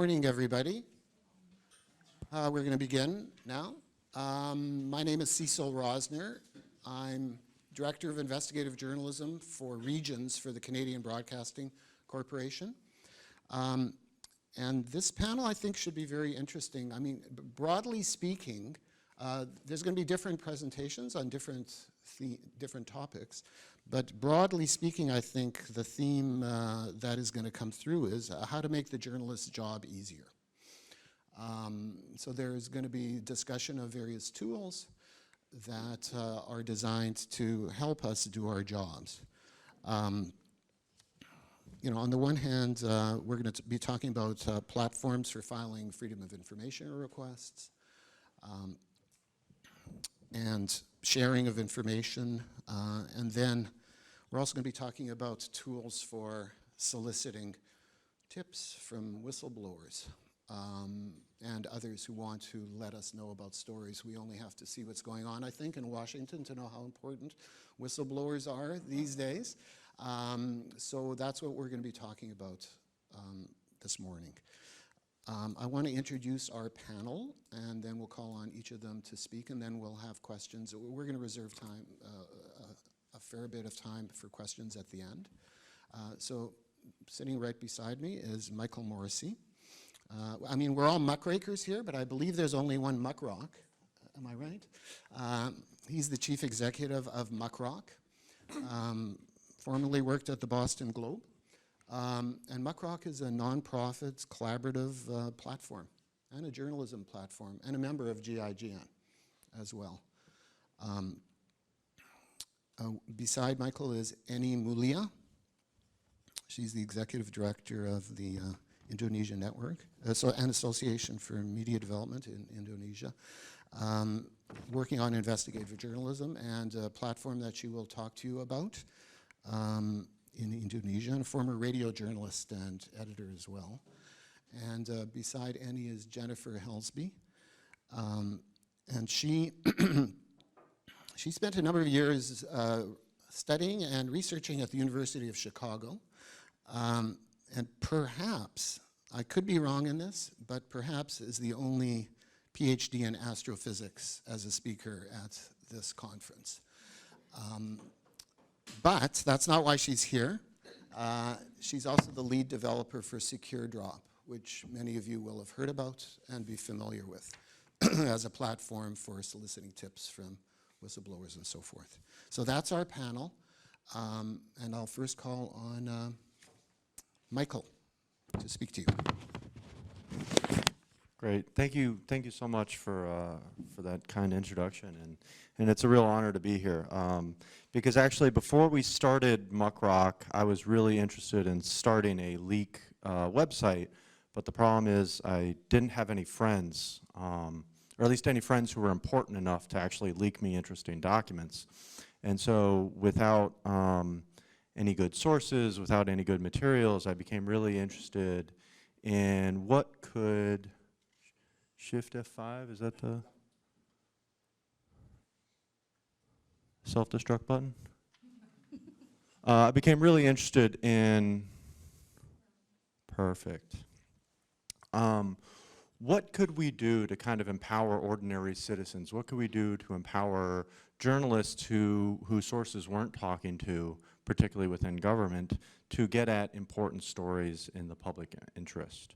morning, everybody. We're going to begin now. My name is Cecil Rosner. I'm Director of Investigative Journalism for Regions for the Canadian Broadcasting Corporation. And this panel, I think, should be very interesting. I mean, broadly speaking, there's going to be different presentations on different topics. But broadly speaking, I think the theme that is going to come through is how to make the journalist's job easier. So there's going to be discussion of various tools that are designed to help us do our jobs. On the one hand, we're going to be talking about platforms for filing freedom of information requests and sharing of information, and then we're also going to be talking about tools for soliciting tips from whistleblowers and others who want to let us know about stories. We only have to see what's going on, I think, in Washington to know how important whistleblowers are these days. So that's what we're going to be talking about this morning. I want to introduce our panel, and then we'll call on each of them to speak, and then we'll have questions. We're going to reserve time, a fair bit of time for questions at the end. So sitting right beside me is Michael Morrissey. I mean, we're all muckrakers here, but I believe there's only one MuckRock. Am I right? He's the chief executive of MuckRock. Formerly worked at the Boston Globe. And MuckRock is a nonprofit collaborative platform and a journalism platform and a member of GIJN as well. Beside Michael is Mulia. She's the executive director of the Indonesia Network, an association for media development in Indonesia, working on investigative journalism and a platform that she will talk to you about in Indonesia, and a former radio journalist and editor as well. And beside Annie is Jennifer Helsby. And she she spent a number of years studying and researching at the University of Chicago. And perhaps, I could be wrong in this, but perhaps is the only PhD in astrophysics as a speaker at this conference. But that's not why she's here. She's also the lead developer for SecureDrop, which many of you will have heard about and be familiar with as a platform for soliciting tips from whistleblowers and so forth. So that's our panel. And I'll first call on Michael to speak to you. Great, thank you so much for that kind introduction, and it's a real honor to be here. Because actually, before we started MuckRock, I was really interested in starting a leak website, but the problem is I didn't have any friends, or at least any friends who were important enough to actually leak me interesting documents. And so without any good sources, without any good materials, I became really interested in what could, Shift F5, is that the self-destruct button? I became really interested in, perfect. What could we do to kind of empower ordinary citizens? What could we do to empower journalists whose sources weren't talking to, particularly within government, to get at important stories in the public interest?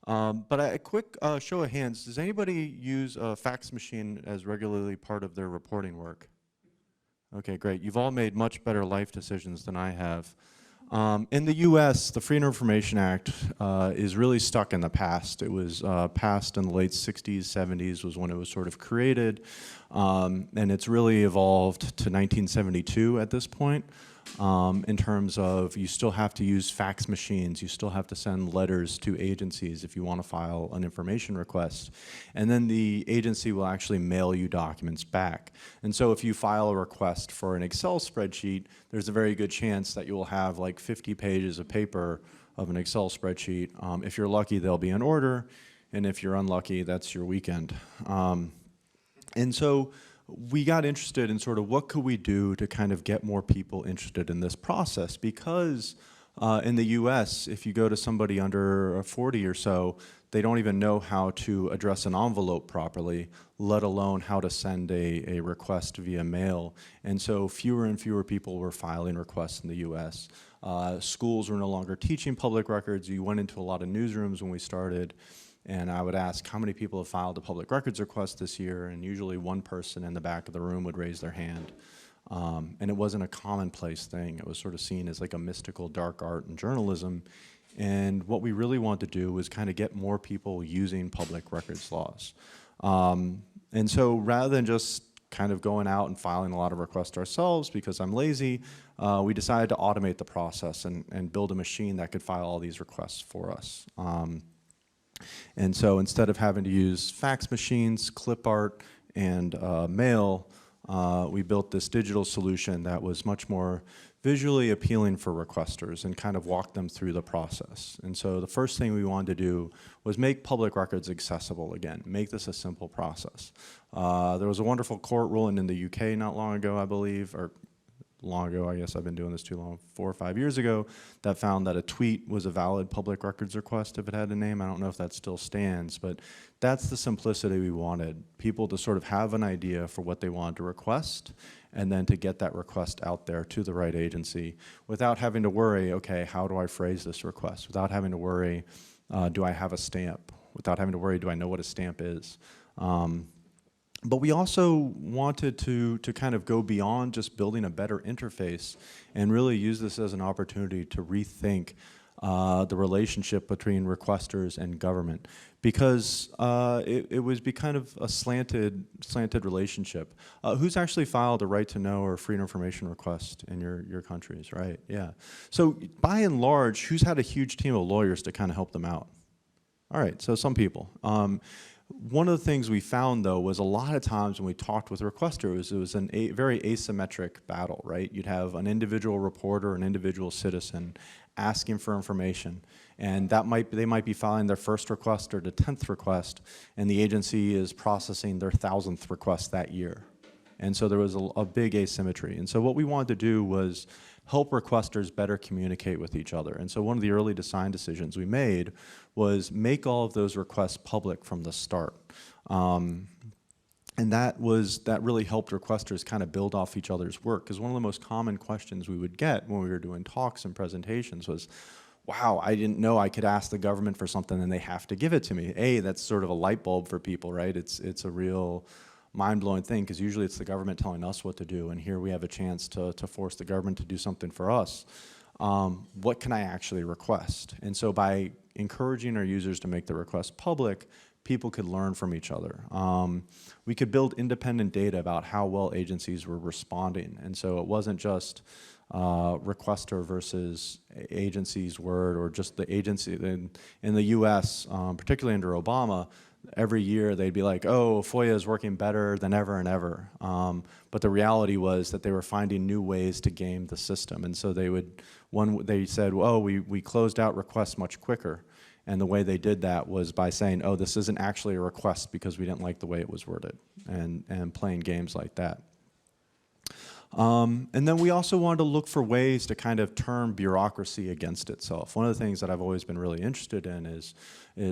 But a quick show of hands, does anybody use a fax machine as regularly part of their reporting work? Okay, great. You've all made much better life decisions than I have. In the US, the Freedom of Information Act is really stuck in the past. It was passed in the late 60s, 70s was when it was sort of created, and it's really evolved to 1972 at this point. In terms of you still have to use fax machines, you still have to send letters to agencies if you want to file an information request. And then the agency will actually mail you documents back. And so if you file a request for an Excel spreadsheet, there's a very good chance that you will have like 50 pages of paper of an Excel spreadsheet. If you're lucky, they'll be in order, and if you're unlucky, that's your weekend. And so we got interested in sort of what could we do to kind of get more people interested in this process, because In the US, if you go to somebody under 40 or so, they don't even know how to address an envelope properly, let alone how to send a request via mail. And so fewer and fewer people were filing requests in the US. Schools were no longer teaching public records. You went into a lot of newsrooms when we started, and I would ask, how many people have filed a public records request this year? And usually one person in the back of the room would raise their hand. And it wasn't a commonplace thing. It was sort of seen as like a mystical dark art in journalism. And what we really wanted to do was kind of get more people using public records laws. And so rather than just kind of going out and filing a lot of requests ourselves because I'm lazy, we decided to automate the process and build a machine that could file all these requests for us. And so instead of having to use fax machines, clip art, and mail, we built this digital solution that was much more visually appealing for requesters and kind of walk them through the process. And so the first thing we wanted to do was make public records accessible again, make this a simple process. There was a wonderful court ruling in the UK not long ago, I believe, or long ago, I guess I've been doing this too long, 4 or 5 years ago, that found that a tweet was a valid public records request if it had a name. I don't know if that still stands, but that's the simplicity we wanted. People to sort of have an idea for what they wanted to request, and then to get that request out there to the right agency without having to worry, okay, how do I phrase this request? Without having to worry, do I have a stamp? Without having to worry, do I know what a stamp is? But we also wanted to kind of go beyond just building a better interface and really use this as an opportunity to rethink the relationship between requesters and government, because it was kind of a slanted relationship. Who's actually filed a right to know or freedom of information request in your countries, right? Yeah. So by and large, who's had a huge team of lawyers to kind of help them out? All right, so some people. One of the things we found, though, was a lot of times when we talked with requesters, it was a very asymmetric battle, right? You'd have an individual reporter, an individual citizen asking for information, and they might be filing their first request or the 10th request, and the agency is processing their 1,000th request that year. And so there was a big asymmetry. And so what we wanted to do was help requesters better communicate with each other. And so one of the early design decisions we made was make all of those requests public from the start. And that really helped requesters kind of build off each other's work, because one of the most common questions we would get when we were doing talks and presentations was, wow, I didn't know I could ask the government for something and they have to give it to me. That's sort of a light bulb for people, right? It's a real mind-blowing thing, because usually it's the government telling us what to do, and here we have a chance to force the government to do something for us. What can I actually request? And so by encouraging our users to make the request public, people could learn from each other. We could build independent data about how well agencies were responding, and so it wasn't just requester versus agency's word, or just the agency. In the US, particularly under Obama, every year they'd be like, oh, Foia is working better than ever and ever. But the reality was that they were finding new ways to game the system. And so they said, oh, we closed out requests much quicker. And the way they did that was by saying, oh, this isn't actually a request because we didn't like the way it was worded, and playing games like that. And then we also wanted to look for ways to kind of turn bureaucracy against itself. One of the things that I've always been really interested in is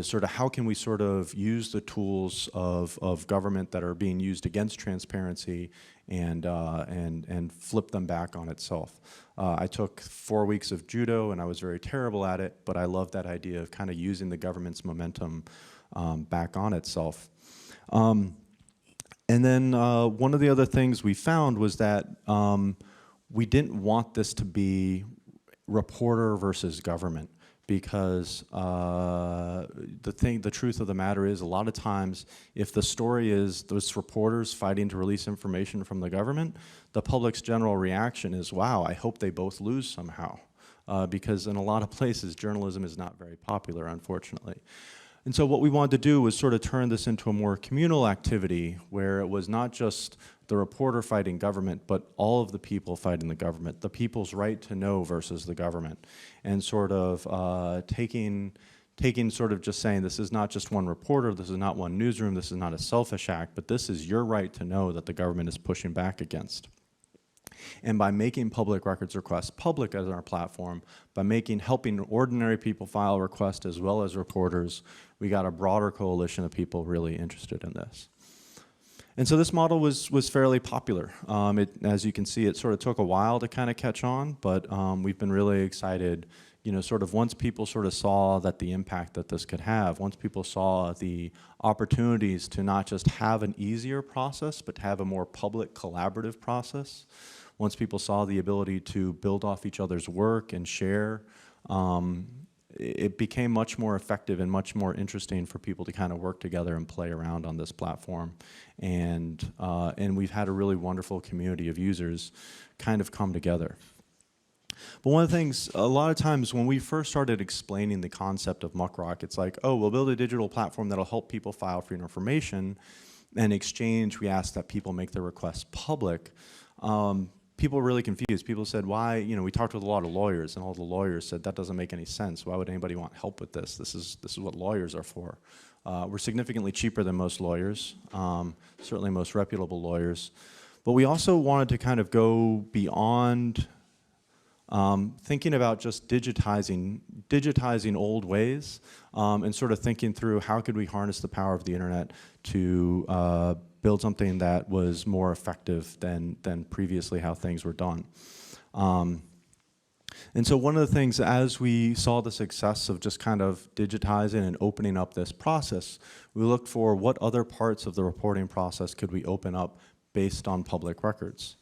sort of how can we sort of use the tools of government that are being used against transparency and flip them back on itself. I took 4 weeks of judo and I was very terrible at it, but I love that idea of kind of using the government's momentum back on itself. And then one of the other things we found was that we didn't want this to be reporter versus government, because the truth of the matter is, a lot of times if the story is those reporters fighting to release information from the government, the public's general reaction is, wow, I hope they both lose somehow, because in a lot of places journalism is not very popular, unfortunately. And so what we wanted to do was sort of turn this into a more communal activity, where it was not just the reporter fighting government, but all of the people fighting the government, the people's right to know versus the government, and sort of taking sort of just saying, this is not just one reporter, this is not one newsroom, this is not a selfish act, but this is your right to know that the government is pushing back against. And by making public records requests public as our platform, by helping ordinary people file requests as well as reporters, we got a broader coalition of people really interested in this. And so this model was fairly popular. As you can see, it sort of took a while to kind of catch on, but we've been really excited, sort of once people sort of saw that the impact that this could have, once people saw the opportunities to not just have an easier process, but to have a more public collaborative process, once people saw the ability to build off each other's work and share, it became much more effective and much more interesting for people to kind of work together and play around on this platform. And we've had a really wonderful community of users kind of come together. But one of the things, a lot of times when we first started explaining the concept of MuckRock, it's like, oh, we'll build a digital platform that'll help people file freedom of information. In exchange, we ask that people make their requests public. People were really confused. People said, why, we talked with a lot of lawyers, and all the lawyers said, that doesn't make any sense. Why would anybody want help with this? This is what lawyers are for. We're significantly cheaper than most lawyers, certainly most reputable lawyers. But we also wanted to kind of go beyond thinking about just digitizing old ways, and sort of thinking through how could we harness the power of the internet to build something that was more effective than previously how things were done. And so one of the things, as we saw the success of just kind of digitizing and opening up this process, we looked for what other parts of the reporting process could we open up based on public records.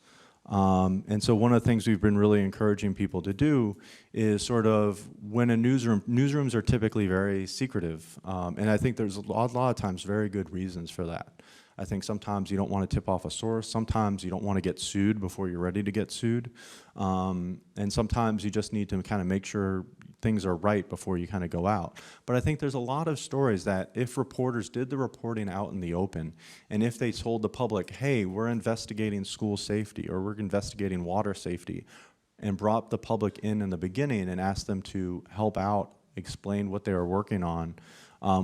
And so one of the things we've been really encouraging people to do is sort of, when a newsrooms are typically very secretive, and I think there's a lot of times very good reasons for that. I think sometimes you don't want to tip off a source, sometimes you don't want to get sued before you're ready to get sued, and sometimes you just need to kind of make sure things are right before you kind of go out. But I think there's a lot of stories that if reporters did the reporting out in the open, and if they told the public, hey, we're investigating school safety, or we're investigating water safety, and brought the public in the beginning and asked them to help out, explain what they were working on,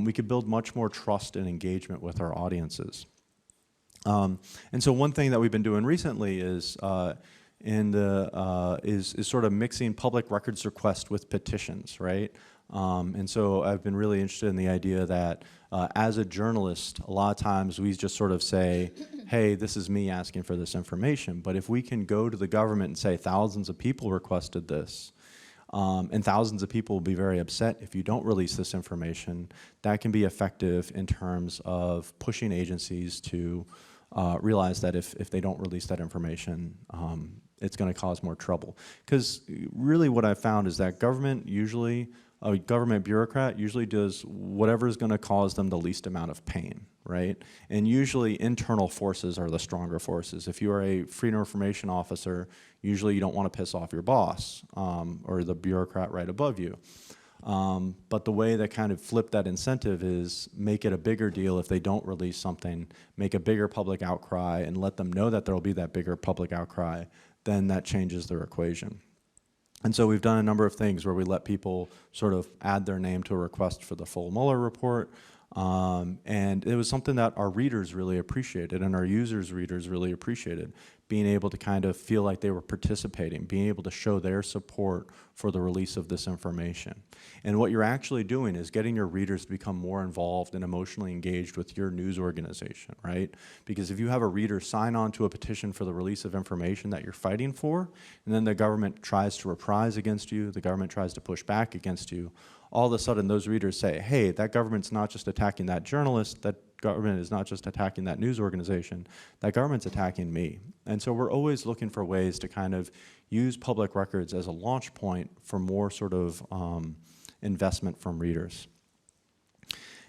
we could build much more trust and engagement with our audiences. And so one thing that we've been doing recently is is sort of mixing public records requests with petitions, right? And so I've been really interested in the idea that as a journalist, a lot of times we just sort of say, hey, this is me asking for this information. But if we can go to the government and say thousands of people requested this, and thousands of people will be very upset if you don't release this information, that can be effective in terms of pushing agencies to realize that if they don't release that information, it's going to cause more trouble. Because really what I've found is that government usually, a government bureaucrat usually does whatever is going to cause them the least amount of pain, right? And usually internal forces are the stronger forces. If you are a freedom of information officer, usually you don't want to piss off your boss or the bureaucrat right above you. But the way that kind of flip that incentive is make it a bigger deal if they don't release something, make a bigger public outcry and let them know that there will be that bigger public outcry, then that changes their equation. And so we've done a number of things where we let people sort of add their name to a request for the full Mueller report. And it was something that our readers really appreciated and our users' readers really appreciated, being able to kind of feel like they were participating, being able to show their support for the release of this information. And what you're actually doing is getting your readers to become more involved and emotionally engaged with your news organization, right? Because if you have a reader sign on to a petition for the release of information that you're fighting for, and then the government tries to reprise against you, the government tries to push back against you, all of a sudden those readers say, hey, that government's not just attacking that journalist, that government is not just attacking that news organization, that government's attacking me. And so we're always looking for ways to kind of use public records as a launch point for more sort of investment from readers.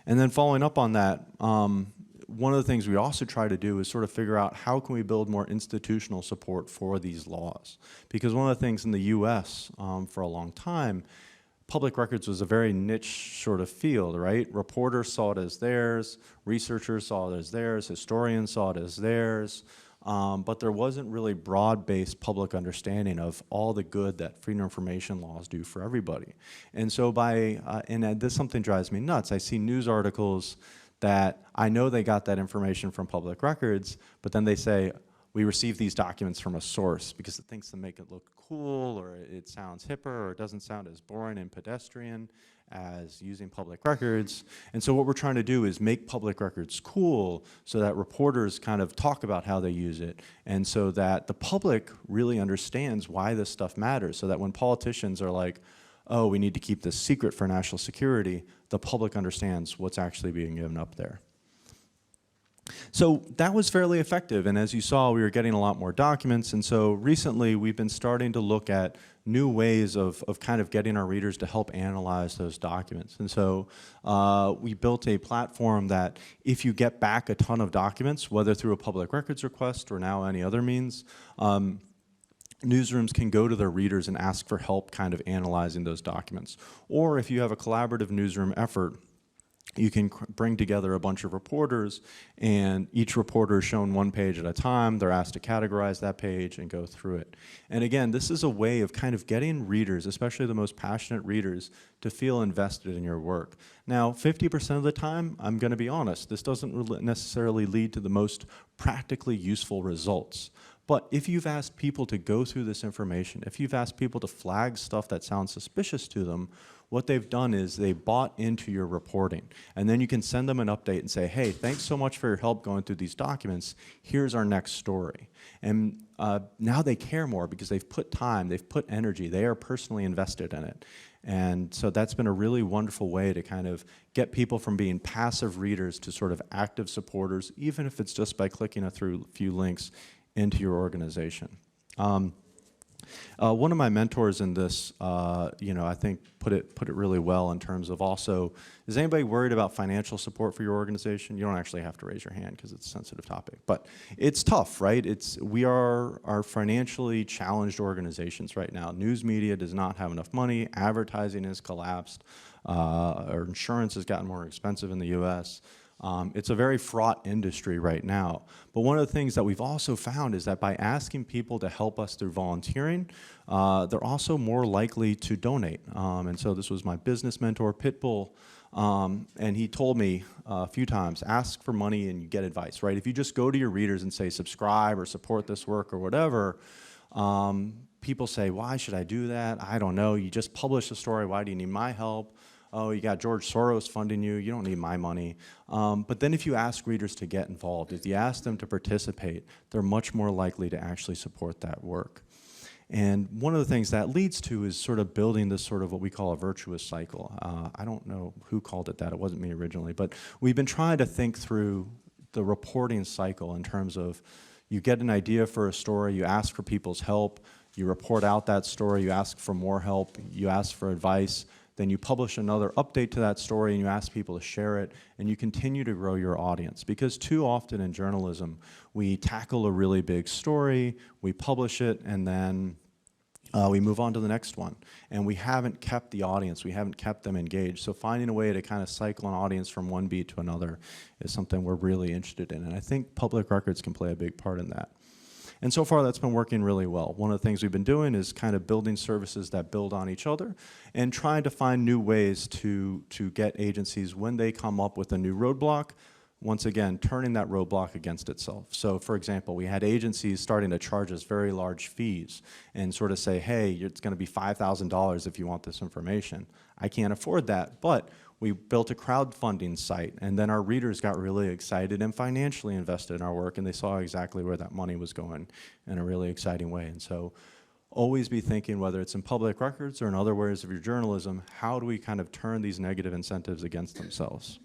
And then following up on that, one of the things we also try to do is sort of figure out how can we build more institutional support for these laws. Because one of the things in the US for a long time, public records was a very niche sort of field, right? Reporters saw it as theirs, researchers saw it as theirs, historians saw it as theirs, but there wasn't really broad-based public understanding of all the good that freedom of information laws do for everybody. And so and this something drives me nuts, I see news articles that I know they got that information from public records, but then they say, we receive these documents from a source because it thinks to make it look cool, or it sounds hipper, or it doesn't sound as boring and pedestrian as using public records. And so what we're trying to do is make public records cool so that reporters kind of talk about how they use it, and so that the public really understands why this stuff matters, so that when politicians are like, oh, we need to keep this secret for national security, the public understands what's actually being given up there. So that was fairly effective, and as you saw, we were getting a lot more documents, and so recently we've been starting to look at new ways of kind of getting our readers to help analyze those documents. And so we built a platform that if you get back a ton of documents, whether through a public records request or now any other means, newsrooms can go to their readers and ask for help kind of analyzing those documents. Or if you have a collaborative newsroom effort, you can bring together a bunch of reporters, and each reporter is shown one page at a time. They're asked to categorize that page and go through it. And again, this is a way of kind of getting readers, especially the most passionate readers, to feel invested in your work. Now, 50% of the time, I'm going to be honest, this doesn't necessarily lead to the most practically useful results. But if you've asked people to go through this information, if you've asked people to flag stuff that sounds suspicious to them, what they've done is they bought into your reporting. And then you can send them an update and say, hey, thanks so much for your help going through these documents. Here's our next story. And now they care more because they've put time, they've put energy, they are personally invested in it. And so that's been a really wonderful way to kind of get people from being passive readers to sort of active supporters, even if it's just by clicking through a few links into your organization. One of my mentors in this, I think put it really well in terms of also, is anybody worried about financial support for your organization? You don't actually have to raise your hand because it's a sensitive topic, but it's tough, right? We are financially challenged organizations right now. News media does not have enough money. Advertising has collapsed. Our insurance has gotten more expensive in the US. It's a very fraught industry right now. But one of the things that we've also found is that by asking people to help us through volunteering, they're also more likely to donate. And so this was my business mentor, Pitbull, and he told me a few times, ask for money and you get advice, right? If you just go to your readers and say subscribe or support this work or whatever, people say, why should I do that? I don't know. You just published a story. Why do you need my help? Oh, you got George Soros funding you, you don't need my money. But then if you ask readers to get involved, if you ask them to participate, they're much more likely to actually support that work. And one of the things that leads to is sort of building this sort of what we call a virtuous cycle. I don't know who called it that, it wasn't me originally, but we've been trying to think through the reporting cycle in terms of you get an idea for a story, you ask for people's help, you report out that story, you ask for more help, you ask for advice, then you publish another update to that story and you ask people to share it, and you continue to grow your audience. Because too often in journalism, we tackle a really big story, we publish it, and then we move on to the next one. And we haven't kept the audience, we haven't kept them engaged. So finding a way to kind of cycle an audience from one beat to another is something we're really interested in. And I think public records can play a big part in that. And so far, that's been working really well. One of the things we've been doing is kind of building services that build on each other and trying to find new ways to get agencies, when they come up with a new roadblock, once again, turning that roadblock against itself. So for example, we had agencies starting to charge us very large fees and sort of say, hey, it's gonna be $5,000 if you want this information. I can't afford that, but we built a crowdfunding site, and then our readers got really excited and financially invested in our work, and they saw exactly where that money was going in a really exciting way. And so always be thinking, whether it's in public records or in other areas of your journalism, how do we kind of turn these negative incentives against themselves?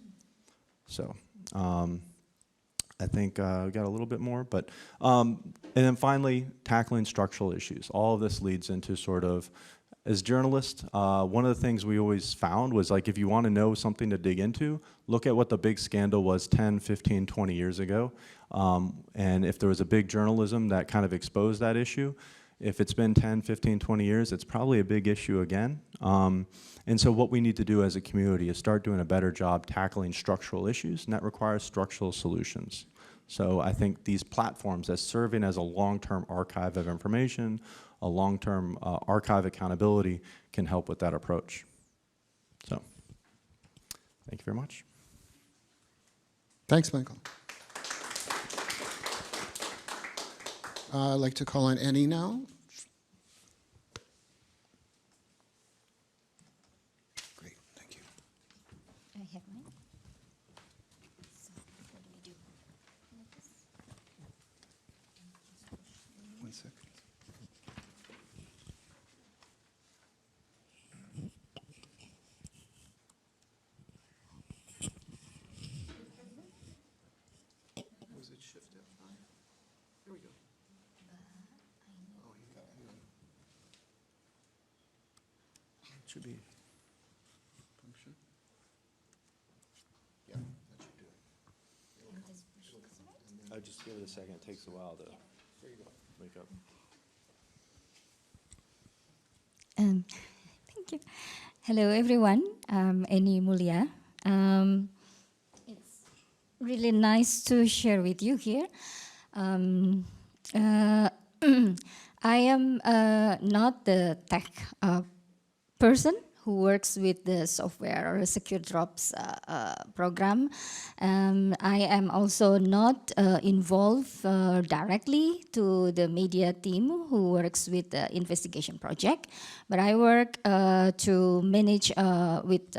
So I think we got a little bit more, but, and then finally, tackling structural issues. All of this leads into sort of, as journalists, one of the things we always found was, like, if you want to know something to dig into, look at what the big scandal was 10, 15, 20 years ago. And if there was a big journalism that kind of exposed that issue, if it's been 10, 15, 20 years, it's probably a big issue again. And so what we need to do as a community is start doing a better job tackling structural issues, and that requires structural solutions. So I think these platforms, as serving as a long-term archive of information, a long-term archive accountability, can help with that approach. So, thank you very much. Thanks, Michael. I'd like to call on Annie now. Great, thank you. I have mine. So what do we do? Like this? One second. Was it Shift F5? There we go. Oh, you got it. It should be function. Yeah, that should do it. I just give it a second. It takes a while to There you go. wake up. Thank you. Hello, everyone. I'm Annie Mulia. It's really nice to share with you here. I am not the tech person who works with the software or SecureDrop's program. I am also not involved directly to the media team who works with the investigation project, but I work to manage with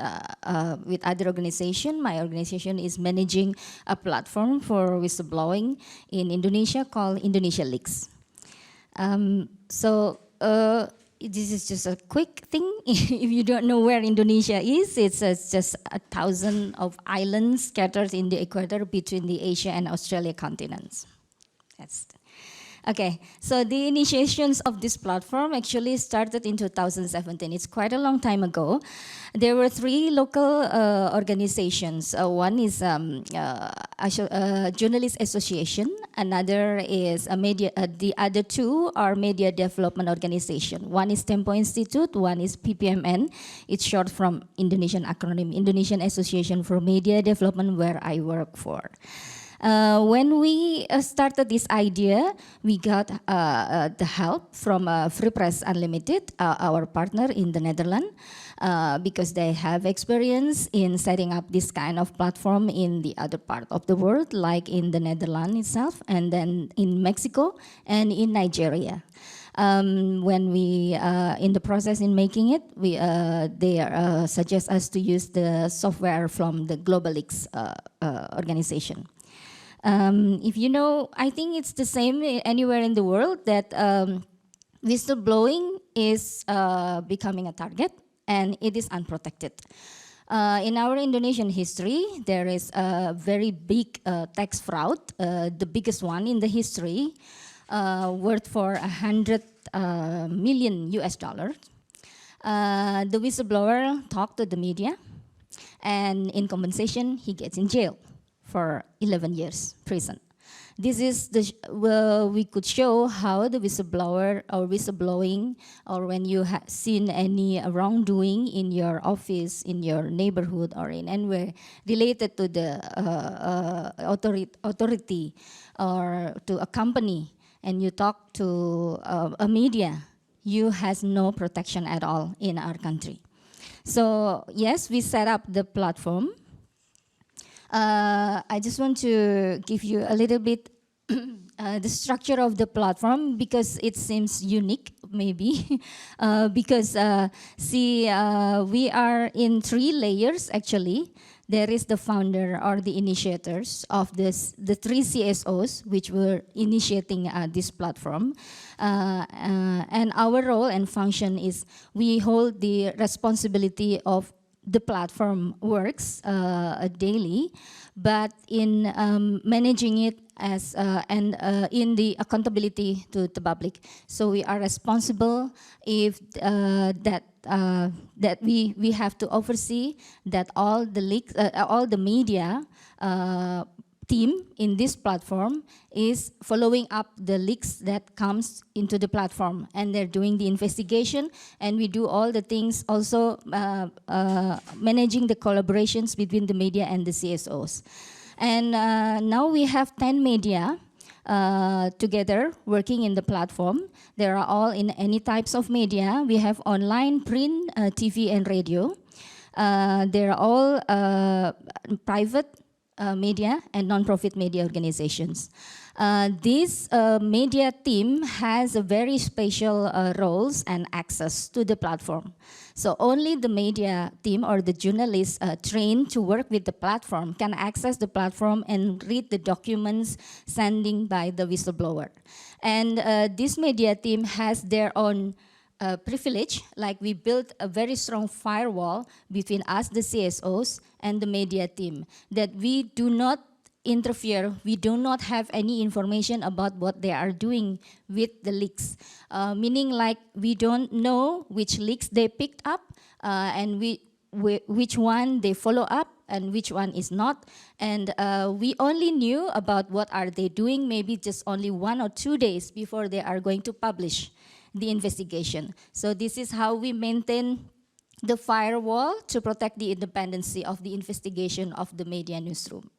other organization. My organization is managing a platform for whistleblowing in Indonesia called Indonesia Leaks. This is just a quick thing. If you don't know where Indonesia is, it's just 1,000 of islands scattered in the equator between the Asia and Australia continents. Okay, so the initiations of this platform actually started in 2017. It's quite a long time ago. There were 3 local organizations. One is Journalist Association. Another is a media. The other 2 are Media Development Organization. One is Tempo Institute. One is PPMN. It's short from Indonesian acronym, Indonesian Association for Media Development, where I work for. When we started this idea, we got the help from Free Press Unlimited, our partner in the Netherlands, because they have experience in setting up this kind of platform in the other part of the world, like in the Netherlands itself, and then in Mexico and in Nigeria. When we in the process in making it, they suggest us to use the software from the Global Leaks organization. If you know, I think it's the same anywhere in the world that whistleblowing is becoming a target and it is unprotected. In our Indonesian history, there is a very big tax fraud, the biggest one in the history, worth for $100 million US. The whistleblower talked to the media, and in compensation, he gets in jail for 11 years prison. This is we could show how the whistleblower or whistleblowing, or when you have seen any wrongdoing in your office, in your neighborhood, or in anywhere related to the authority or to a company, and you talk to a media, you has no protection at all in our country. So yes, we set up the platform. I just want to give you a little bit the structure of the platform because it seems unique, maybe, because we are in 3 layers actually. There is the founder or the initiators of the 3 CSOs which were initiating this platform. And our role and function is we hold the responsibility of the platform works daily, but in managing it as and in the accountability to the public. So we are responsible if that we have to oversee that all the leaks, all the media team in this platform is following up the leaks that comes into the platform, and they're doing the investigation, and we do all the things also managing the collaborations between the media and the CSOs. And now we have 10 media together working in the platform. They are all in any types of media. We have online, print, TV, and radio. They're all private media and non-profit media organizations. This media team has a very special roles and access to the platform. So only the media team or the journalists trained to work with the platform can access the platform and read the documents sending by the whistleblower. And this media team has their own privilege, like we built a very strong firewall between us, the CSOs, and the media team, that we do not interfere, we do not have any information about what they are doing with the leaks. Meaning like we don't know which leaks they picked up and which one they follow up and which one is not. And we only knew about what are they doing maybe just only 1 or 2 days before they are going to publish the investigation. So this is how we maintain the firewall to protect the independency of the investigation of the media newsroom.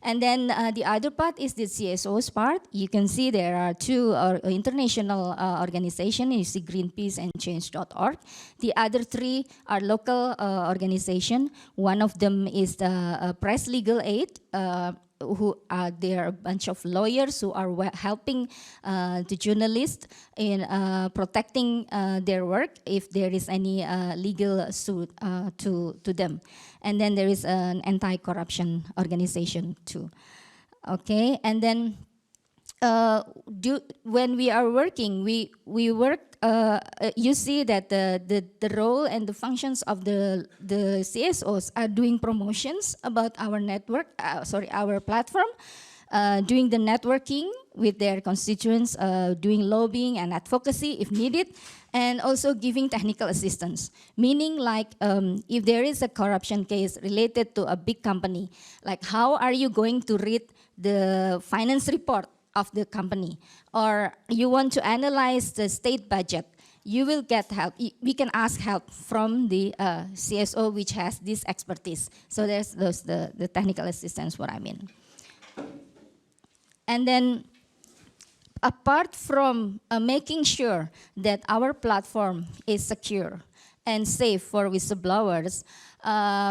And then the other part is the CSO's part. You can see there are two international organizations, you see Greenpeace and Change.org. The other three are local organizations. One of them is the Press Legal Aid, they are a bunch of lawyers who are helping the journalists in protecting their work if there is any legal suit to them. And then there is an anti-corruption organization too. Okay, and then when we are working, we work. You see that the role and the functions of the CSOs are doing promotions about our network, our platform, doing the networking with their constituents, doing lobbying and advocacy if needed, and also giving technical assistance. Meaning like if there is a corruption case related to a big company, like how are you going to read the finance report of the company, or you want to analyze the state budget, you will get help. We can ask help from the CSO, which has this expertise. So there's the technical assistance, what I mean. And then apart from making sure that our platform is secure and safe for whistleblowers,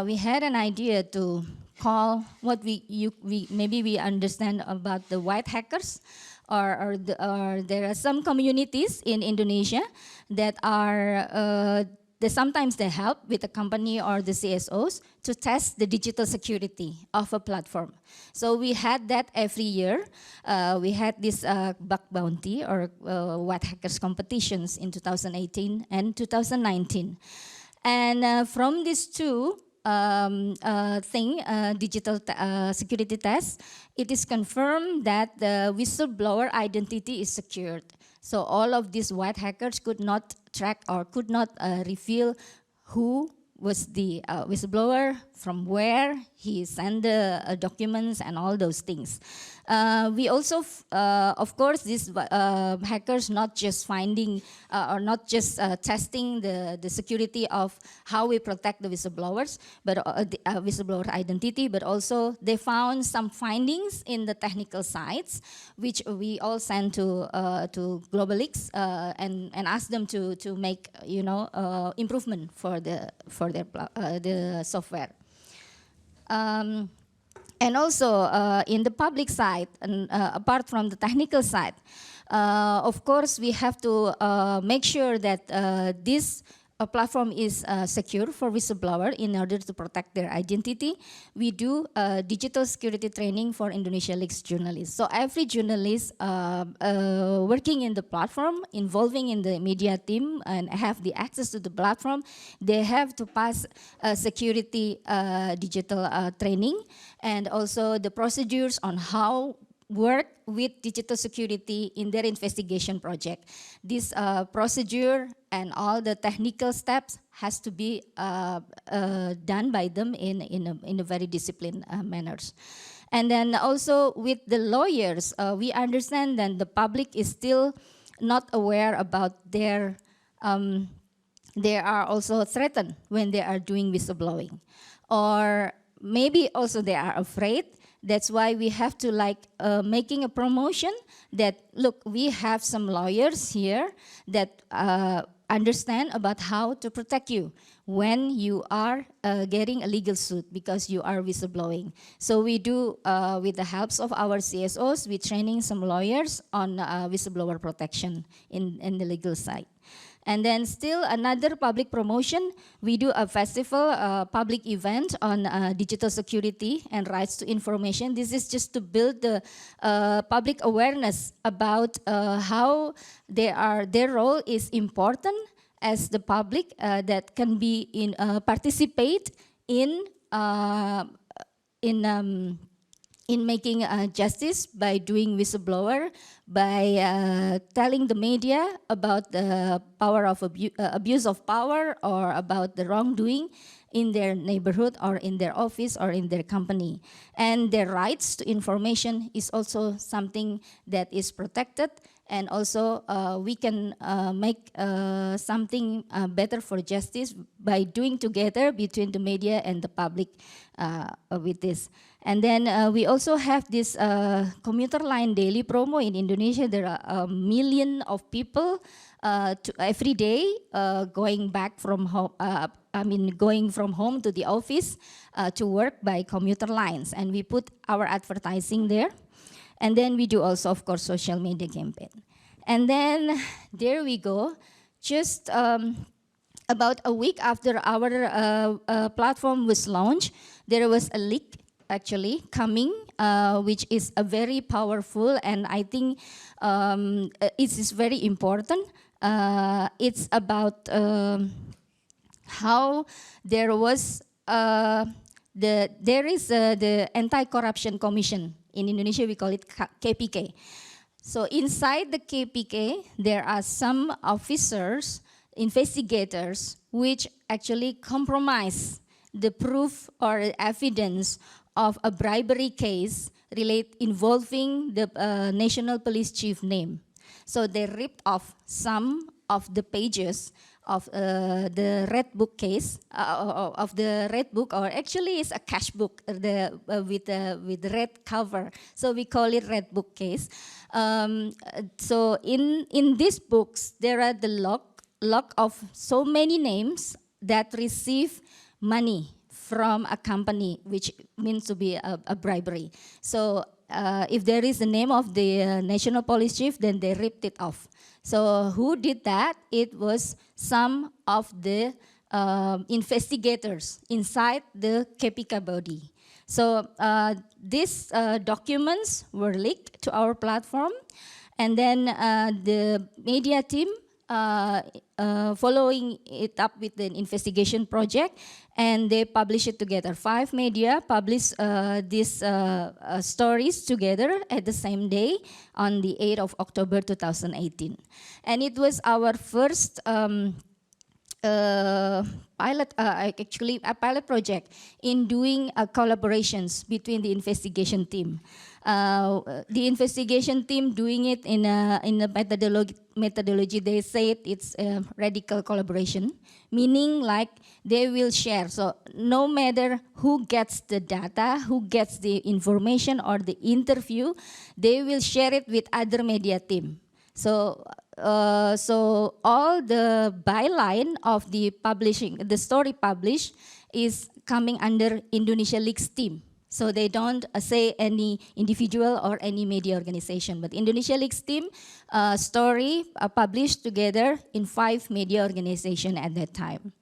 we had an idea to call what maybe we understand about the white hackers, or there are some communities in Indonesia that are sometimes they help with the company or the CSOs to test the digital security of a platform. So we had that every year. We had this bug bounty or white hackers competitions in 2018 and 2019. And from these two digital security test, it is confirmed that the whistleblower identity is secured. So all of these white hackers could not track or could not reveal who was the whistleblower, from where he sent the documents and all those things. We also, of course, these hackers not just finding or not just testing the security of how we protect the whistleblowers, but the whistleblower identity, but also they found some findings in the technical sites, which we all sent to GlobalX and asked them to make improvement for the software. And also in the public side, and apart from the technical side, of course we have to make sure that this platform is secure for whistleblower in order to protect their identity. We do digital security training for Indonesia Leaks journalists. So every journalist working in the platform, involving in the media team and have the access to the platform, they have to pass security digital training, and also the procedures on how work with digital security in their investigation project. This procedure and all the technical steps has to be done by them in a very disciplined manners. And then also with the lawyers, we understand that the public is still not aware about they are also threatened when they are doing whistleblowing. Or maybe also they are afraid. That's why we have to making a promotion that, look, we have some lawyers here that understand about how to protect you. when you are getting a legal suit because you are whistleblowing. So we do, with the helps of our CSOs, we're training some lawyers on whistleblower protection in the legal side. And then still another public promotion, we do a festival, public event on digital security and rights to information. This is just to build the public awareness about how their role is important as the public that can be participate in making justice by doing whistleblower, by telling the media about the power of abuse of power or about the wrongdoing in their neighborhood or in their office or in their company. And their rights to information is also something that is protected, and also we can make something better for justice by doing together between the media and the public with this. And then we also have this commuter line daily promo in Indonesia. There are 1 million of people every day going back from home. Going from home to the office to work by commuter lines, and we put our advertising there. And then we do also, of course, social media campaign. And then there we go. Just about a week after our platform was launched, there was a leak actually coming, which is a very powerful, and I think it is very important. It's about how there was there is the Anti-Corruption Commission. In Indonesia, we call it KPK. So inside the KPK, there are some officers, investigators, which actually compromise the proof or evidence of a bribery case involving the national police chief name. So they ripped off some of the pages of the Red Book case, of the Red Book, or actually it's a cash book with the red cover. So we call it Red Book case. So in these books, there are the log of so many names that receive money from a company, which means to be a bribery. So if there is the name of the national police chief, then they ripped it off. So who did that? It was some of the investigators inside the KPK body. So these documents were leaked to our platform, and then the media team following it up with an investigation project, and they publish it together. 5 media published these stories together at the same day on the 8th of October 2018. And it was our first actually a pilot project in doing collaborations between the investigation team. The investigation team doing it in a methodology, they say it's a radical collaboration, meaning like they will share. So no matter who gets the data, who gets the information or the interview, they will share it with other media team. So all the byline of the publishing, the story published, is coming under Indonesia Leaks team. So they don't say any individual or any media organization, but Indonesia Leaks team story published together in 5 media organizations at that time.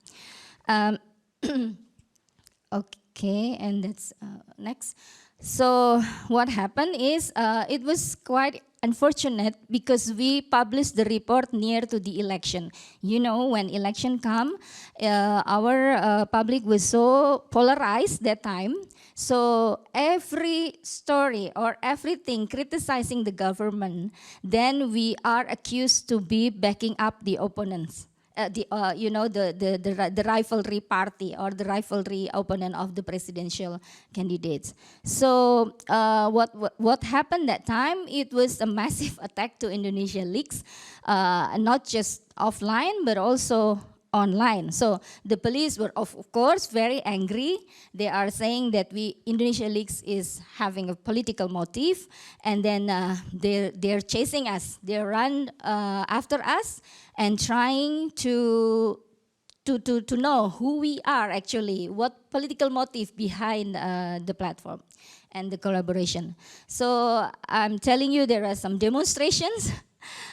Okay, and that's next. So what happened is it was quite unfortunate because we published the report near to the election. You know, when election come, our public was so polarized that time. So every story or everything criticizing the government, then we are accused to be backing up the opponents. The rivalry party or the rivalry opponent of the presidential candidates. So what happened that time? It was a massive attack to Indonesia Leaks, not just offline but also online. So the police were of course very angry. They are saying that Indonesia Leaks is having a political motive, and then they're chasing us. They run after us and trying to to know who we are actually, what political motive behind the platform and the collaboration. So I'm telling you, there are some demonstrations.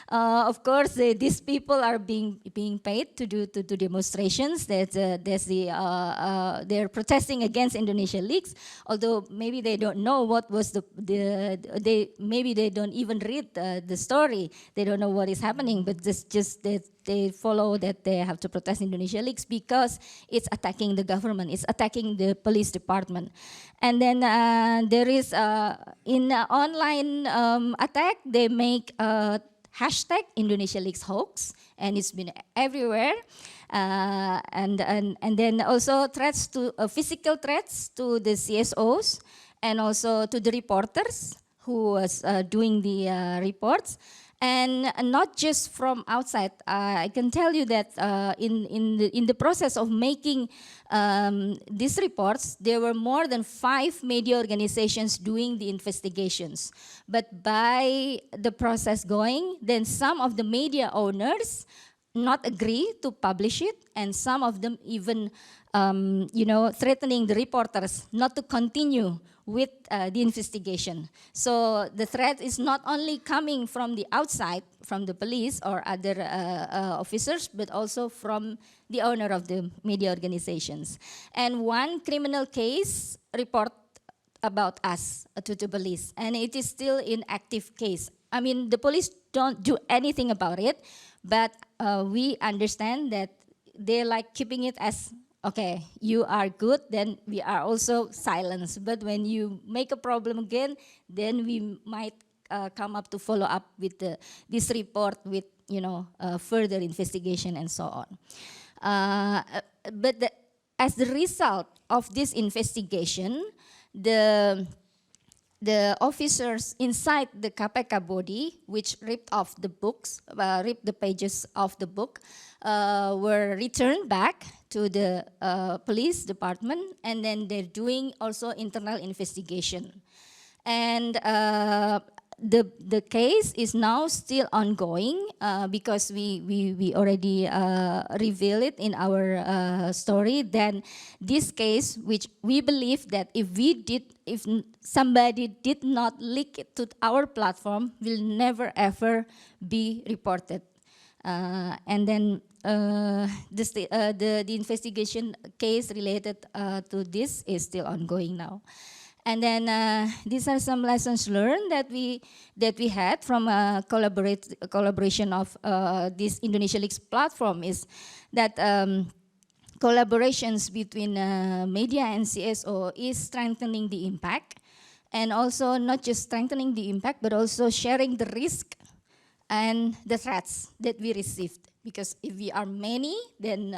Of course, these people are being paid to do demonstrations. They're protesting against Indonesia leaks. Although maybe they don't know what was maybe they don't even read the story. They don't know what is happening. But they follow that they have to protest Indonesia leaks because it's attacking the government. It's attacking the police department. And then there is in online attack, they make hashtag Indonesia Leaks hoax, and it's been everywhere. And then also threats to physical threats to the CSOs and also to the reporters who was doing the reports. And not just from outside. I can tell you that in the process of making these reports, there were more than 5 media organizations doing the investigations. But by the process going, then some of the media owners not agree to publish it, and some of them even threatening the reporters not to continue with the investigation. So the threat is not only coming from the outside, from the police or other officers, but also from the owner of the media organizations. And one criminal case report about us to the police, and it is still in active case. I mean, the police don't do anything about it, but we understand that they like keeping it as, okay, you are good, then we are also silenced. But when you make a problem again, then we might come up to follow up with this report with further investigation and so on. But as the result of this investigation, the officers inside the KPK body, which ripped off the books, ripped the pages of the book, were returned back to the police department, and then they're doing also internal investigation. And the case is now still ongoing because we already revealed it in our story. Then this case, which we believe that if somebody did not leak it to our platform, will never ever be reported. And then the investigation case related to this is still ongoing now. And then these are some lessons learned that we had from collaboration of this Indonesia Leaks platform, is that collaborations between media and CSO is strengthening the impact, and also not just strengthening the impact, but also sharing the risk and the threats that we received. Because if we are many, then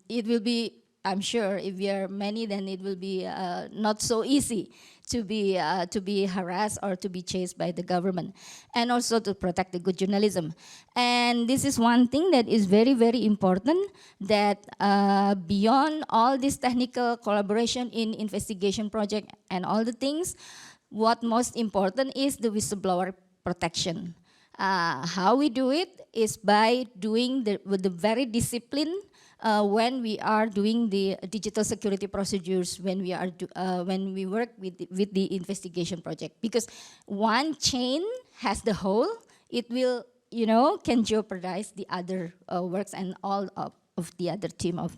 it will be, I'm sure, if we are many, then it will be not so easy to be harassed or to be chased by the government, and also to protect the good journalism. And this is one thing that is very, very important, that beyond all this technical collaboration in investigation project and all the things, what most important is the whistleblower protection. How we do it is by doing with the very disciplined when we are doing the digital security procedures, when we work with the investigation project. Because one chain has the whole, it will, can jeopardize the other works and all of the other team of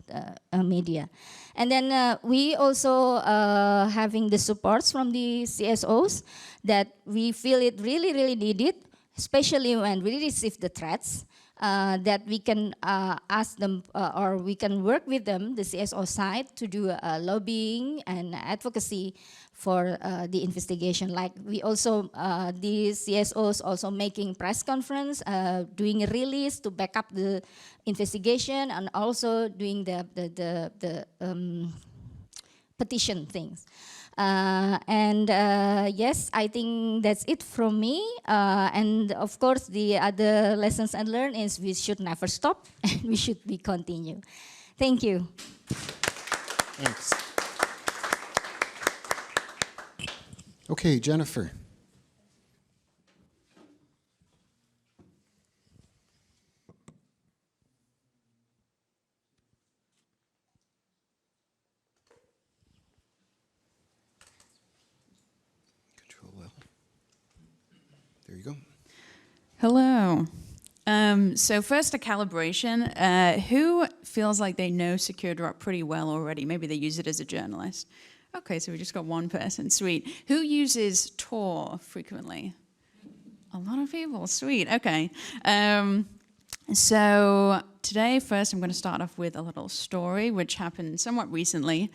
media. And then we also having the supports from the CSOs that we feel it really, really needed, especially when we receive the threats, that we can ask them or we can work with them, the CSO side, to do lobbying and advocacy for the investigation. Like we also, the CSOs also making press conference, doing a release to back up the investigation, and also doing the petition things. Yes, I think that's it from me. And of course, the other lessons I learned is we should never stop and we should be continue. Thank you. Thanks. Okay, Jennifer. Hello. So first, a calibration. Who feels like they know SecureDrop pretty well already? Maybe they use it as a journalist. Okay, so we just got one person. Sweet. Who uses Tor frequently? A lot of people. Sweet. Okay. So today, first, I'm going to start off with a little story, which happened somewhat recently.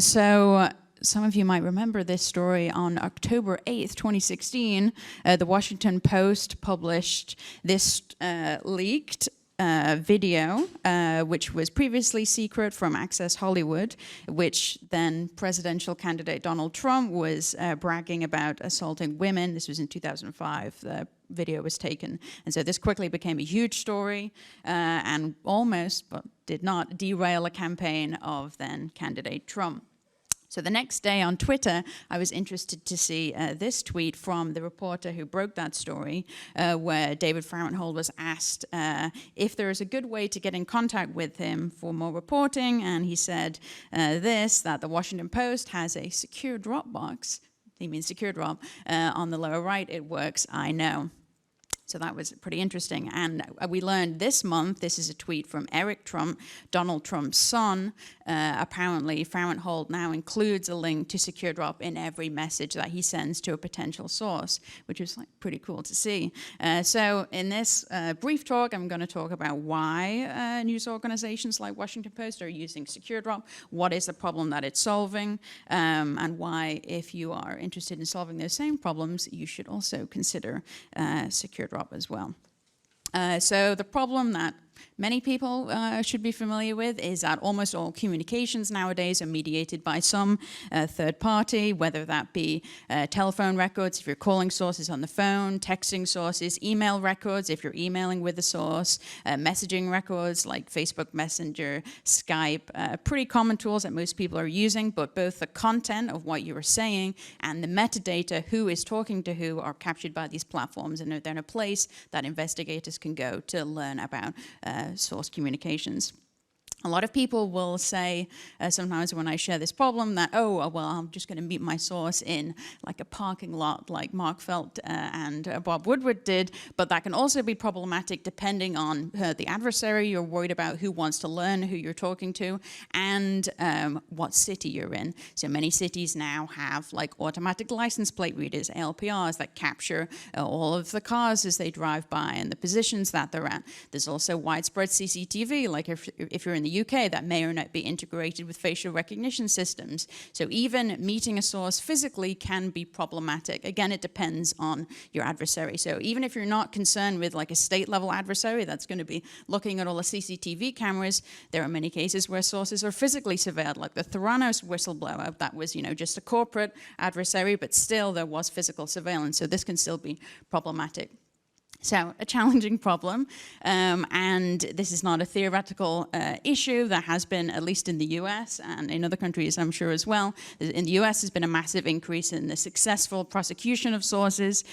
So some of you might remember this story. On October 8th, 2016, the Washington Post published this leaked video, which was previously secret from Access Hollywood, which then presidential candidate Donald Trump was bragging about assaulting women. This was in 2005. The video was taken. And so this quickly became a huge story and almost, but did not, derail a campaign of then candidate Trump. So the next day on Twitter, I was interested to see this tweet from the reporter who broke that story, where David Farenthold was asked if there is a good way to get in contact with him for more reporting, and he said that the Washington Post has a secure Dropbox. He means SecureDrop. On the lower right, it works, I know. So that was pretty interesting. And we learned this month, this is a tweet from Eric Trump, Donald Trump's son. Apparently, Farenthold now includes a link to SecureDrop in every message that he sends to a potential source, which is like pretty cool to see. So in this brief talk, I'm going to talk about why news organizations like Washington Post are using SecureDrop, what is the problem that it's solving, and why, if you are interested in solving those same problems, you should also consider SecureDrop as well. So the problem that many people should be familiar with is that almost all communications nowadays are mediated by some third party, whether that be telephone records if you're calling sources on the phone, texting sources, email records if you're emailing with the source, messaging records like Facebook Messenger, Skype, pretty common tools that most people are using, but both the content of what you are saying and the metadata, who is talking to who, are captured by these platforms, and they're in a place that investigators can go to learn about source communications. A lot of people will say sometimes when I share this problem that, oh, well, I'm just going to meet my source in like a parking lot like Mark Felt and Bob Woodward did, but that can also be problematic depending on the adversary. You're worried about who wants to learn who you're talking to and what city you're in. So many cities now have like automatic license plate readers, ALPRs, that capture all of the cars as they drive by and the positions that they're at. There's also widespread CCTV, like if you're in the UK, that may or not be integrated with facial recognition systems. So even meeting a source physically can be problematic. Again, it depends on your adversary. So even if you're not concerned with like a state-level adversary that's going to be looking at all the CCTV cameras, there are many cases where sources are physically surveilled, like the Theranos whistleblower. That was, just a corporate adversary, but still there was physical surveillance. So this can still be problematic. So a challenging problem, and this is not a theoretical issue. There has been, at least in the US and in other countries I'm sure as well, in the US there's been a massive increase in the successful prosecution of sources.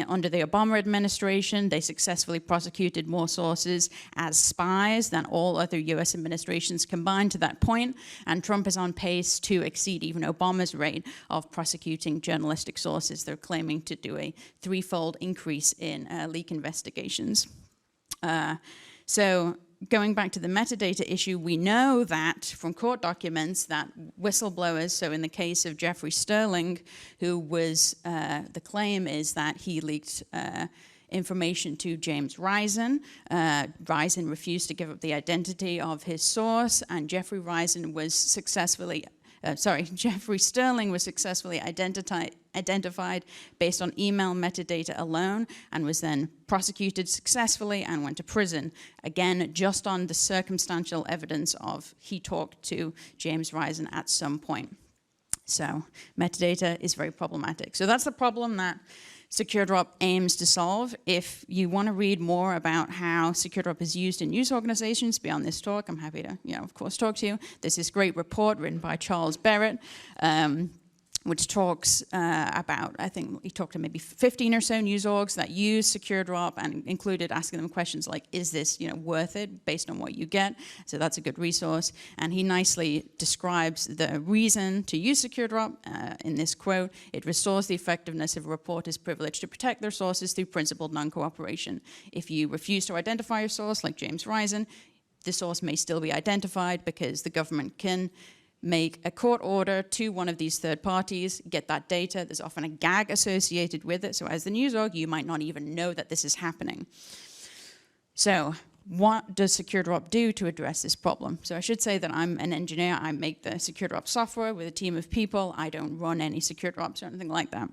Under the Obama administration, they successfully prosecuted more sources as spies than all other US administrations combined to that point, and Trump is on pace to exceed even Obama's rate of prosecuting journalistic sources. They're claiming to do a threefold increase in leak investigations. So going back to the metadata issue, we know that from court documents that whistleblowers, so in the case of Jeffrey Sterling, who was, the claim is that he leaked information to James Risen. Risen refused to give up the identity of his source, and Jeffrey Sterling was successfully identified based on email metadata alone, and was then prosecuted successfully and went to prison. Again, just on the circumstantial evidence of he talked to James Risen at some point. So metadata is very problematic. So that's the problem that SecureDrop aims to solve. If you want to read more about how SecureDrop is used in news organizations beyond this talk, I'm happy to, of course, talk to you. There's this great report written by Charles Barrett, which talks about, I think he talked to maybe 15 or so news orgs that use SecureDrop, and included asking them questions like, is this worth it based on what you get? So that's a good resource. And he nicely describes the reason to use SecureDrop in this quote: it restores the effectiveness of a reporter's privilege to protect their sources through principled non-cooperation. If you refuse to identify your source, like James Risen, the source may still be identified because the government can make a court order to one of these third parties, get that data. There's often a gag associated with it. So as the news org, you might not even know that this is happening. So what does SecureDrop do to address this problem? So I should say that I'm an engineer. I make the SecureDrop software with a team of people. I don't run any SecureDrops or anything like that.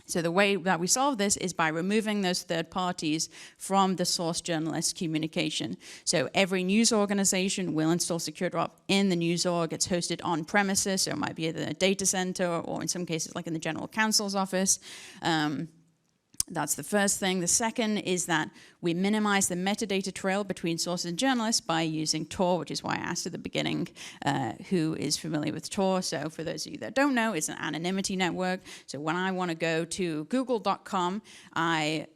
So the way that we solve this is by removing those third parties from the source journalist communication. So every news organization will install SecureDrop in the news org. It's hosted on premises, so it might be either a data center or in some cases like in the general counsel's office. That's the first thing. The second is that we minimize the metadata trail between sources and journalists by using Tor, which is why I asked at the beginning who is familiar with Tor. So for those of you that don't know, it's an anonymity network. So when I want to go to google.com, I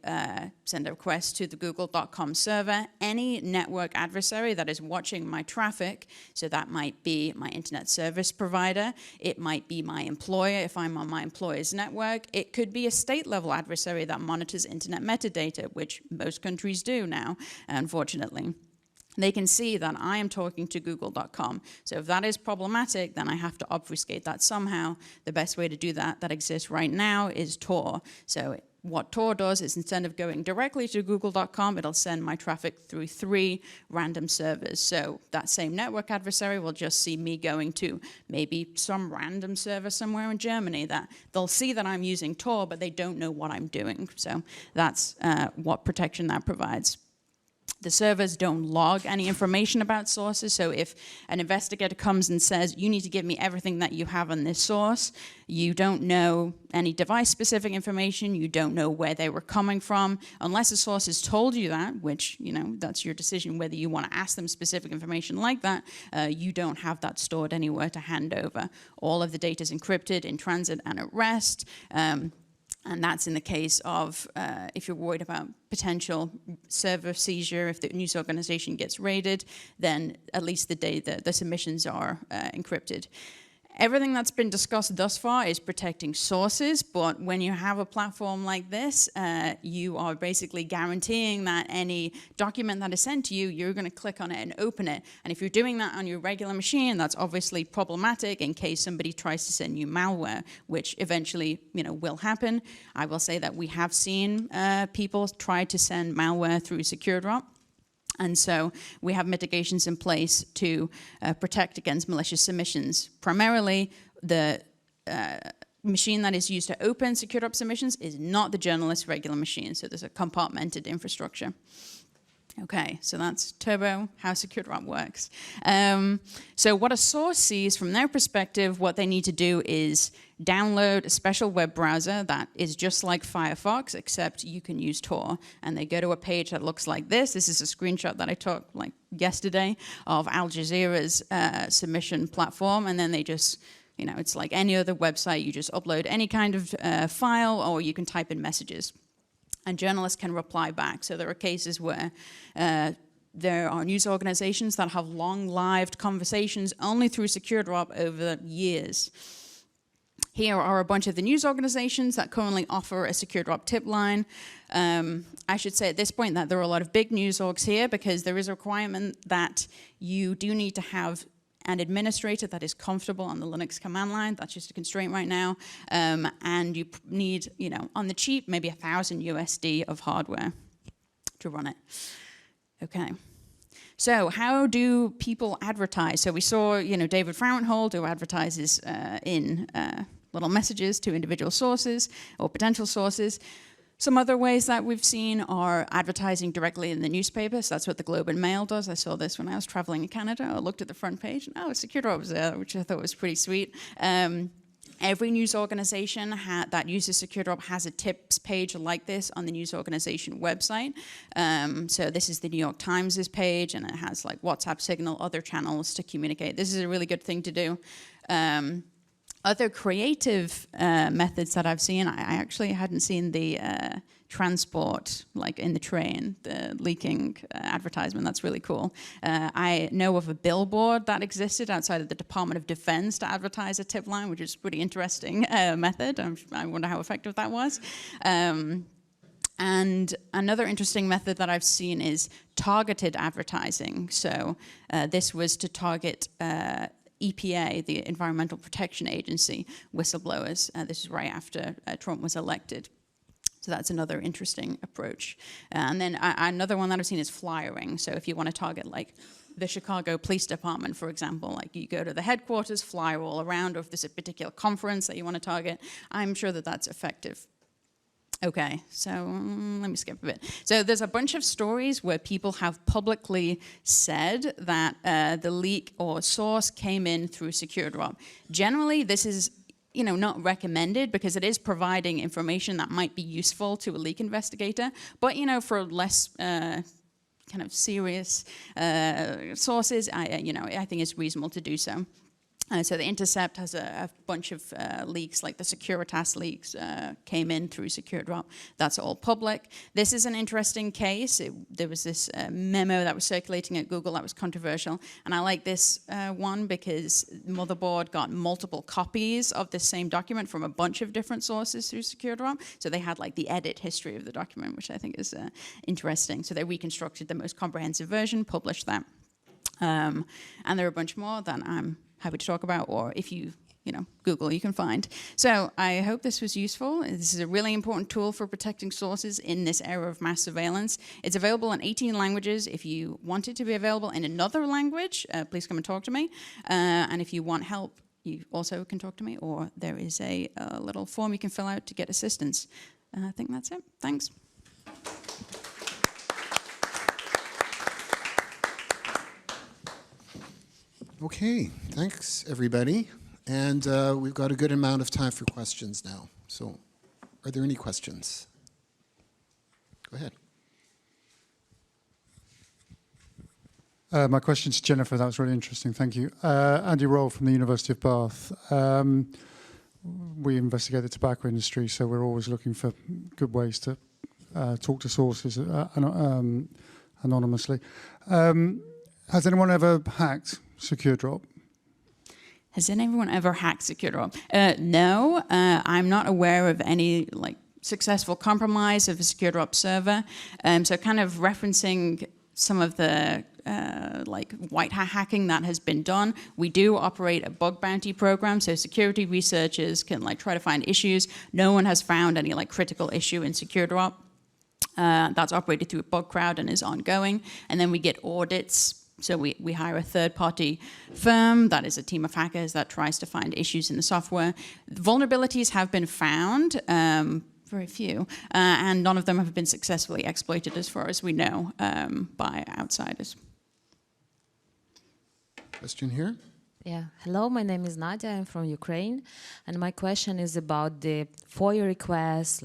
send a request to the google.com server. Any network adversary that is watching my traffic, so that might be my internet service provider, it might be my employer if I'm on my employer's network, it could be a state-level adversary that monitors internet metadata, which most countries do now, unfortunately. They can see that I am talking to google.com. So if that is problematic, then I have to obfuscate that somehow. The best way to do that exists right now is Tor. So what Tor does is instead of going directly to google.com, it'll send my traffic through 3 random servers. So that same network adversary will just see me going to maybe some random server somewhere in Germany. That they'll see that I'm using Tor, but they don't know what I'm doing. So that's what protection that provides. The servers don't log any information about sources, so if an investigator comes and says, you need to give me everything that you have on this source, you don't know any device-specific information, you don't know where they were coming from, unless the source has told you that, which, that's your decision whether you want to ask them specific information like that, you don't have that stored anywhere to hand over. All of the data is encrypted in transit and at rest. And that's in the case of if you're worried about potential server seizure, if the news organization gets raided, then at least the submissions are encrypted. Everything that's been discussed thus far is protecting sources, but when you have a platform like this, you are basically guaranteeing that any document that is sent to you, you're going to click on it and open it. And if you're doing that on your regular machine, that's obviously problematic in case somebody tries to send you malware, which eventually, will happen. I will say that we have seen people try to send malware through SecureDrop. And so we have mitigations in place to protect against malicious submissions. Primarily, the machine that is used to open SecureDrop submissions is not the journalist's regular machine. So there's a compartmented infrastructure. Okay, so that's Turbo, how SecureDrop works. So what a source sees from their perspective, what they need to do is download a special web browser that is just like Firefox, except you can use Tor. And they go to a page that looks like this. This is a screenshot that I took like yesterday of Al Jazeera's submission platform. And then they just, it's like any other website. You just upload any kind of file, or you can type in messages. And journalists can reply back. So there are cases where there are news organizations that have long-lived conversations only through SecureDrop over years. Here are a bunch of the news organizations that currently offer a SecureDrop tip line. I should say at this point that there are a lot of big news orgs here because there is a requirement that you do need to have an administrator that is comfortable on the Linux command line. That's just a constraint right now. And you need, on the cheap, maybe $1,000 USD of hardware to run it. Okay. So how do people advertise? So we saw, David Frauenhold, who advertises in little messages to individual sources or potential sources. Some other ways that we've seen are advertising directly in the newspaper. So that's what the Globe and Mail does. I saw this when I was traveling in Canada. I looked at the front page, and SecureDrop was there, which I thought was pretty sweet. Every news organization that uses SecureDrop has a tips page like this on the news organization website. So this is the New York Times' page, and it has like WhatsApp Signal, other channels to communicate. This is a really good thing to do. Other creative methods that I've seen, I actually hadn't seen the transport, like in the train, the leaking advertisement. That's really cool. I know of a billboard that existed outside of the Department of Defense to advertise a tip line, which is a pretty interesting method. I wonder how effective that was. And another interesting method that I've seen is targeted advertising. So this was to target EPA, the Environmental Protection Agency, whistleblowers. This is right after Trump was elected. So that's another interesting approach. And then another one that I've seen is flyering. So if you want to target like the Chicago Police Department, for example, like you go to the headquarters, flyer all around, or if there's a particular conference that you want to target, I'm sure that that's effective. Okay, so let me skip a bit. So there's a bunch of stories where people have publicly said that the leak or source came in through SecureDrop. Generally, this is not recommended because it is providing information that might be useful to a leak investigator, but for less kind of serious sources, I think it's reasonable to do so. So the Intercept has a bunch of leaks, like the Securitas leaks came in through SecureDrop. That's all public. This is an interesting case. There was this memo that was circulating at Google that was controversial. And I like this one because Motherboard got multiple copies of the same document from a bunch of different sources through SecureDrop. So they had like the edit history of the document, which I think is interesting. So they reconstructed the most comprehensive version, published that. And there are a bunch more that I'm happy to talk about, or if you Google, you can find. So I hope this was useful. This is a really important tool for protecting sources in this era of mass surveillance. It's available in 18 languages. If you want it to be available in another language, please come and talk to me. And if you want help, you also can talk to me, or there is a little form you can fill out to get assistance. I think that's it. Thanks. Okay, thanks everybody. And we've got a good amount of time for questions now. So are there any questions? Go ahead. My question to Jennifer, that was really interesting, thank you. Andy Roll from the University of Bath. We investigate the tobacco industry, so we're always looking for good ways to talk to sources anonymously. Has anyone ever hacked SecureDrop? Has anyone ever hacked SecureDrop? No, I'm not aware of any successful compromise of a SecureDrop server. So kind of referencing some of the white hat hacking that has been done. We do operate a bug bounty program, so security researchers can try to find issues. No one has found any critical issue in SecureDrop. That's operated through BugCrowd and is ongoing. And then we get audits. So we hire a third-party firm that is a team of hackers that tries to find issues in the software. Vulnerabilities have been found, very few, and none of them have been successfully exploited as far as we know by outsiders. Question here? Yeah. Hello, my name is Nadia. I'm from Ukraine, and my question is about the FOIA requests,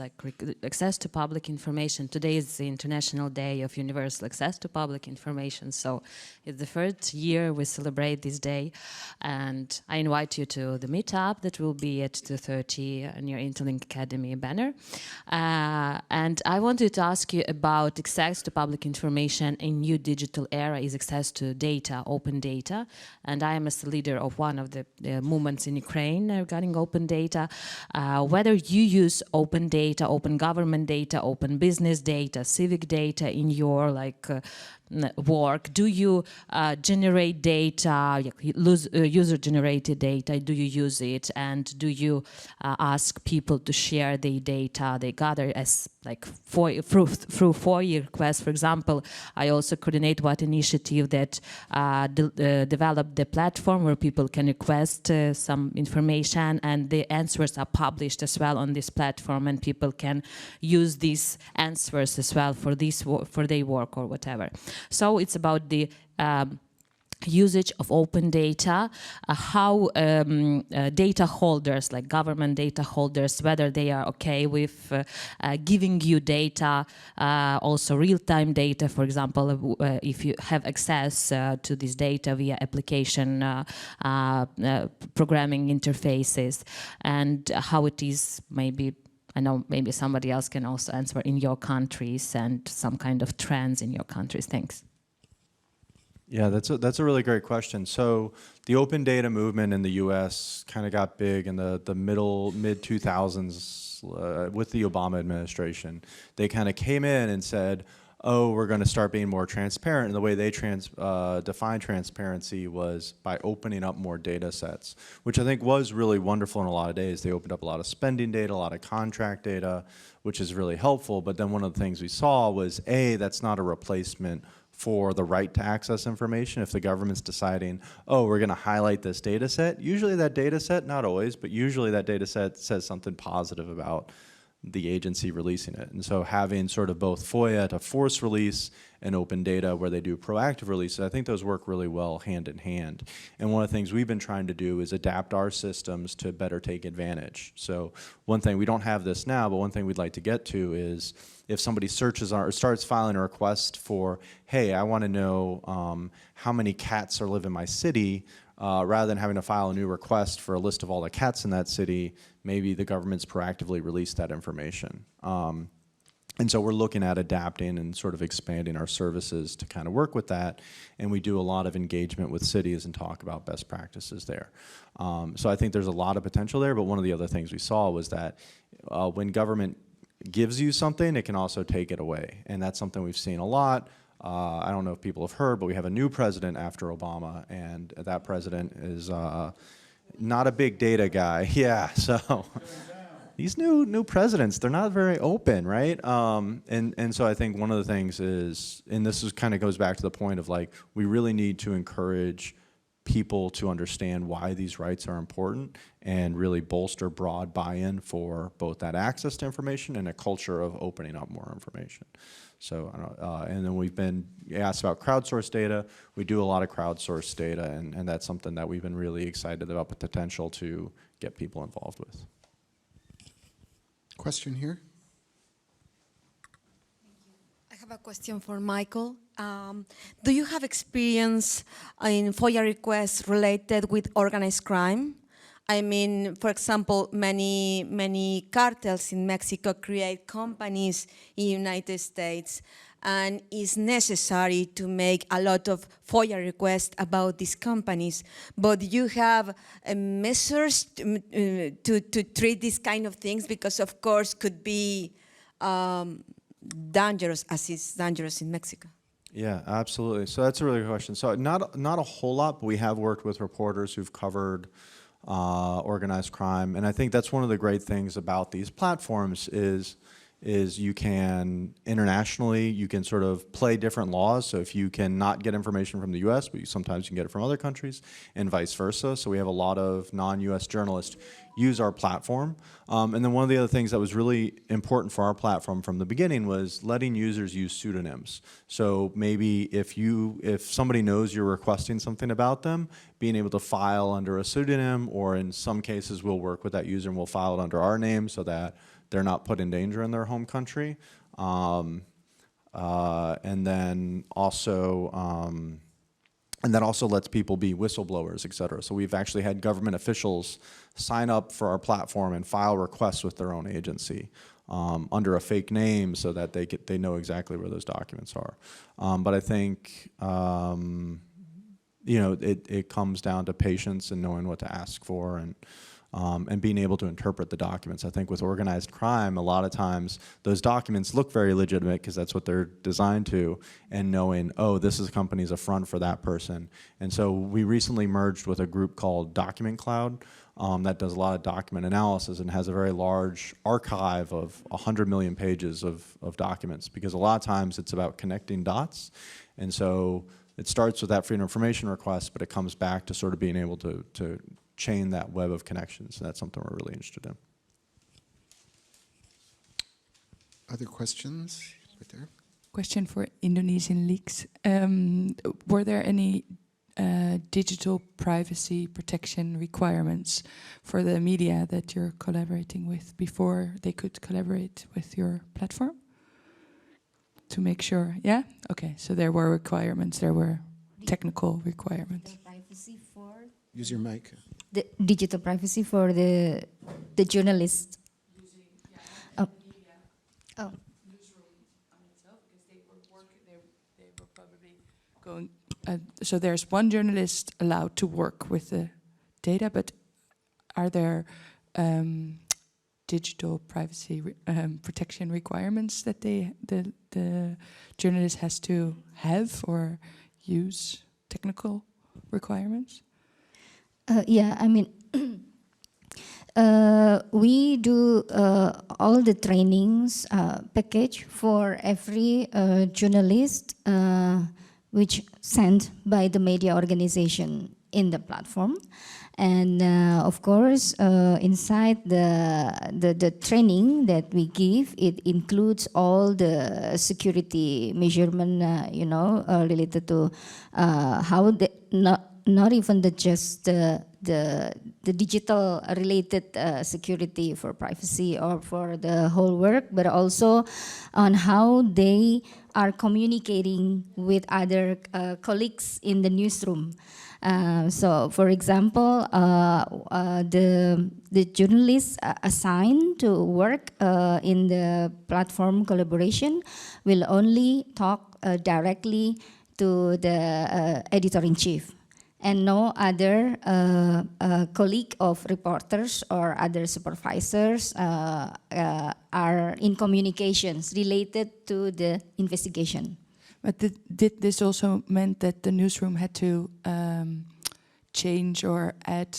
access to public information. Today is the International Day of Universal Access to Public Information, so it's the first year we celebrate this day, and I invite you to the meetup that will be at 2:30 near Interlink Academy banner. And I wanted to ask you about access to public information in new digital era is access to data, open data, and I am a leader of one of the movements in Ukraine regarding open data. Whether you use open data, open government data, open business data, civic data in your work, do you generate data, user-generated data, do you use it, and do you ask people to share the data they gather as through FOIA requests? For example, I also coordinate one initiative that developed the platform where people can request some information, and the answers are published as well on this platform, and people can use these answers as well for their work or whatever. So it's about the usage of open data, how data holders, like government data holders, whether they are okay with giving you data, also real-time data, for example, if you have access to this data via application programming interfaces, and how it is maybe, I know maybe somebody else can also answer, in your countries and some kind of trends in your countries. Thanks. Yeah, that's a really great question. So the open data movement in the U.S. kind of got big in the mid-2000s with the Obama administration. They kind of came in and said, oh, we're going to start being more transparent. And the way they defined transparency was by opening up more data sets, which I think was really wonderful in a lot of days. They opened up a lot of spending data, a lot of contract data, which is really helpful. But then one of the things we saw was, A, that's not a replacement for the right to access information. If the government's deciding, oh, we're going to highlight this data set, usually that data set, not always, but usually that data set says something positive about the agency releasing it. And so having sort of both FOIA to force release and open data where they do proactive releases, I think those work really well hand in hand. And one of the things we've been trying to do is adapt our systems to better take advantage. So one thing, we don't have this now, but one thing we'd like to get to is if somebody searches or starts filing a request for, hey, I want to know how many cats live in my city, rather than having to file a new request for a list of all the cats in that city, maybe the government's proactively released that information. And so we're looking at adapting and sort of expanding our services to kind of work with that. And we do a lot of engagement with cities and talk about best practices there. So I think there's a lot of potential there, but one of the other things we saw was that when government gives you something, it can also take it away. And that's something we've seen a lot. I don't know if people have heard, but we have a new president after Obama, and that president is not a big data guy. Yeah, so these new presidents, they're not very open, right? And so I think one of the things is, and this is kind of goes back to the point of like, we really need to encourage people to understand why these rights are important and really bolster broad buy-in for both that access to information and a culture of opening up more information. So, and then we've been asked about crowdsourced data. We do a lot of crowdsourced data, and that's something that we've been really excited about the potential to get people involved with. Question here? I have a question for Michael. Do you have experience in FOIA requests related with organized crime? I mean, for example, many cartels in Mexico create companies in the United States, and it's necessary to make a lot of FOIA requests about these companies. But you have measures to treat these kind of things, because of course could be dangerous, as it's dangerous in Mexico. Yeah, absolutely. So that's a really good question. So not a whole lot, but we have worked with reporters who've covered organized crime. And I think that's one of the great things about these platforms is you can internationally, you can sort of play different laws. So if you can not get information from the US, but sometimes you can get it from other countries, and vice versa. So we have a lot of non-US journalists use our platform. And then one of the other things that was really important for our platform from the beginning was letting users use pseudonyms. So maybe if somebody knows you're requesting something about them, being able to file under a pseudonym, or in some cases we'll work with that user and we'll file it under our name so that they're not put in danger in their home country. And then also, and that also lets people be whistleblowers, et cetera. So we've actually had government officials sign up for our platform and file requests with their own agency under a fake name so that they know exactly where those documents are. But I think you know, it comes down to patience and knowing what to ask for, and being able to interpret the documents. I think with organized crime, a lot of times those documents look very legitimate because that's what they're designed to, and knowing, oh, this is a company's a front for that person. And so we recently merged with a group called Document Cloud that does a lot of document analysis and has a very large archive of 100 million pages of documents, because a lot of times it's about connecting dots. And so it starts with that freedom of information request, but it comes back to sort of being able to chain that web of connections. And that's something we're really interested in. Other questions? Right there. Question for Indonesian leaks. Were there any digital privacy protection requirements for the media that you're collaborating with before they could collaborate with your platform? To make sure, yeah? Okay, so there were requirements, there were technical requirements. The privacy for Use your mic. the digital privacy for the journalist. Oh. Oh. They were probably going. So there's one journalist allowed to work with the data, but are there digital privacy protection requirements that the journalist has to have or use technical requirements? Yeah, I mean, we do all the trainings package for every journalist, which sent by the media organization in the platform. And of course, inside the training that we give, it includes all the security measurement, related to how the not even just the digital related security for privacy or for the whole work, but also on how they are communicating with other colleagues in the newsroom. So, for example, the journalists assigned to work in the platform collaboration will only talk directly to the editor-in-chief, and no other colleague of reporters or other supervisors are in communications related to the investigation. But did this also meant that the newsroom had to change or add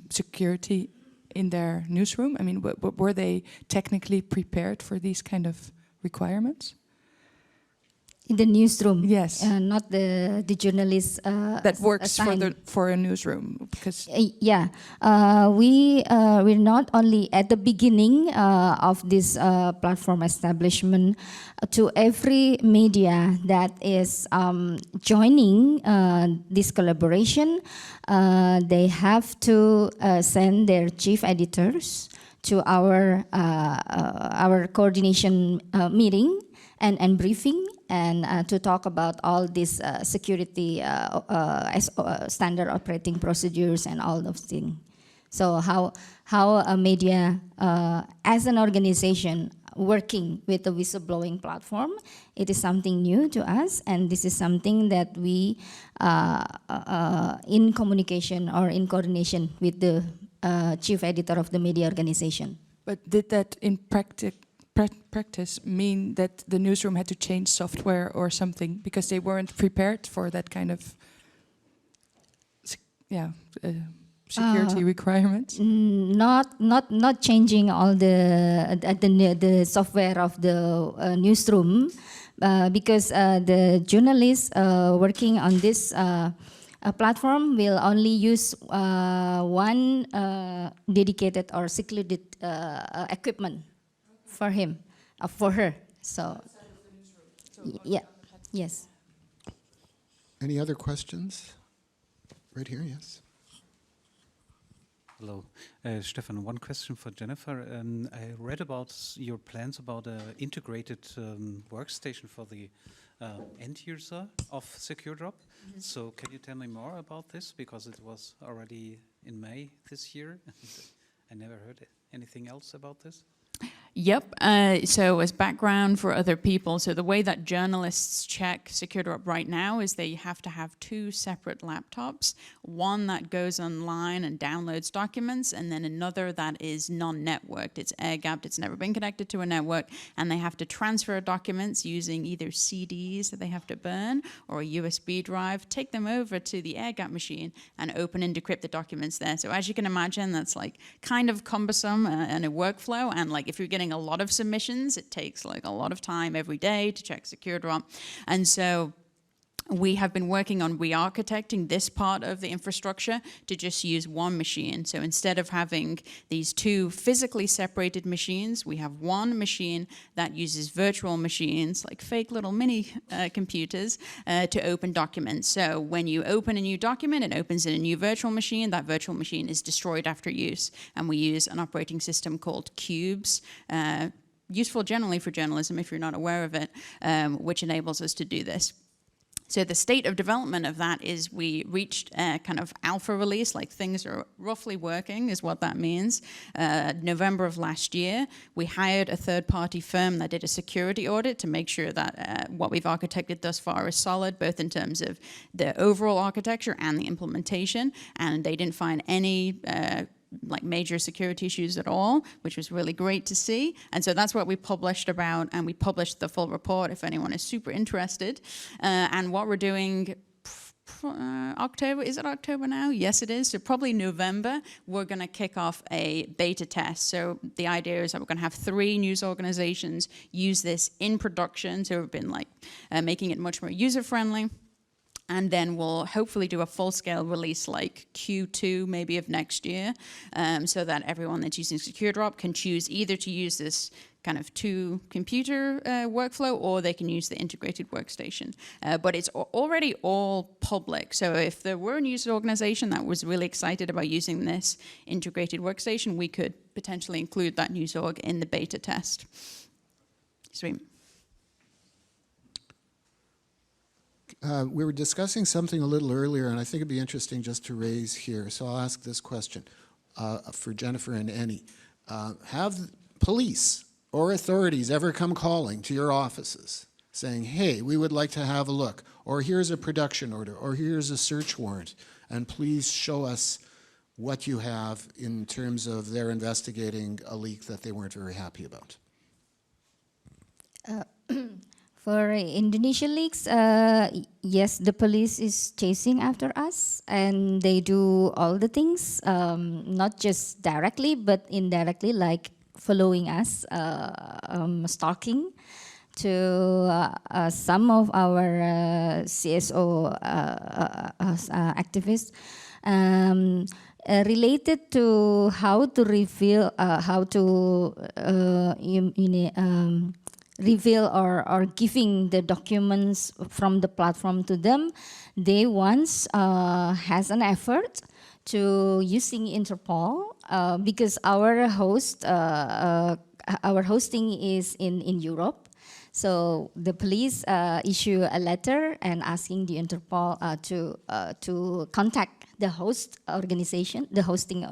security in their newsroom? I mean, were they technically prepared for these kind of requirements? In the newsroom, yes, not the journalists that works assigned. for a newsroom, because yeah, we're not only at the beginning of this platform establishment. To every media that is joining this collaboration, they have to send their chief editors to our coordination meeting and briefing, and to talk about all these security standard operating procedures and all those things. So how a media, as an organization working with a whistleblowing platform, it is something new to us, and this is something that we, in communication or in coordination with the chief editor of the media organization. But did that in practice mean that the newsroom had to change software or something because they weren't prepared for that kind of security requirements? Not changing all the software of the newsroom, because the journalists working on this platform will only use one dedicated or secluded equipment for him, for her. So, yeah, yes. Any other questions? Right here, yes. Hello, Stefan. One question for Jennifer. I read about your plans about an integrated workstation for the end user of SecureDrop. Mm-hmm. So can you tell me more about this? Because it was already in May this year. I never heard anything else about this. Yep. So as background for other people, so the way that journalists check SecureDrop right now is they have to have two separate laptops, one that goes online and downloads documents, and then another that is non-networked. It's air-gapped, it's never been connected to a network, and they have to transfer documents using either CDs that they have to burn or a USB drive, take them over to the air-gap machine and open and decrypt the documents there. So as you can imagine, that's like kind of cumbersome and a workflow, and like if you're getting a lot of submissions, it takes like a lot of time every day to check SecureDrop. And so we have been working on re-architecting this part of the infrastructure to just use one machine. So instead of having these two physically separated machines, we have one machine that uses virtual machines, like fake little mini computers, to open documents. So when you open a new document, it opens in a new virtual machine. That virtual machine is destroyed after use. And we use an operating system called Cubes, useful generally for journalism if you're not aware of it, which enables us to do this. So the state of development of that is we reached a kind of alpha release, like things are roughly working is what that means. November of last year, we hired a third-party firm that did a security audit to make sure that what we've architected thus far is solid, both in terms of the overall architecture and the implementation, and they didn't find any like major security issues at all, which was really great to see. And so that's what we published about, and we published the full report if anyone is super interested. And what we're doing, October, is it October now? Yes, it is. So probably November, we're going to kick off a beta test. So the idea is that we're going to have 3 news organizations use this in production. So we've been like making it much more user-friendly. And then we'll hopefully do a full-scale release like Q2 maybe of next year, so that everyone that's using SecureDrop can choose either to use this kind of 2-computer workflow, or they can use the integrated workstation. But it's already all public. So if there were a news organization that was really excited about using this integrated workstation, we could potentially include that news org in the beta test. Sweet. We were discussing something a little earlier, and I think it'd be interesting just to raise here. So I'll ask this question for Jennifer and Annie. Have police or authorities ever come calling to your offices saying, hey, we would like to have a look, or here's a production order, or here's a search warrant, and please show us what you have in terms of their investigating a leak that they weren't very happy about? For Indonesia leaks, yes, the police is chasing after us, and they do all the things, not just directly, but indirectly, like following us, stalking to some of our CSO activists, related to how to reveal, reveal or giving the documents from the platform to them. They once has an effort to using Interpol because our hosting is in Europe. So the police issue a letter and asking the Interpol to contact the host organization, the hosting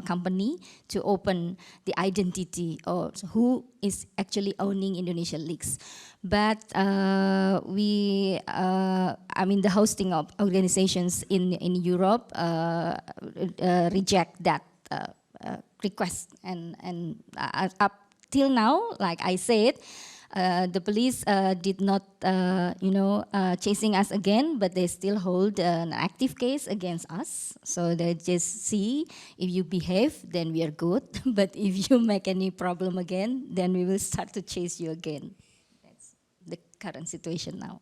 company, to open the identity of who is actually owning Indonesia leaks. But the hosting of organizations in Europe reject that request, and up till now, like I said, the police did not, chasing us again, but they still hold an active case against us. So they just see if you behave, then we are good. But if you make any problem again, then we will start to chase you again. That's the current situation now.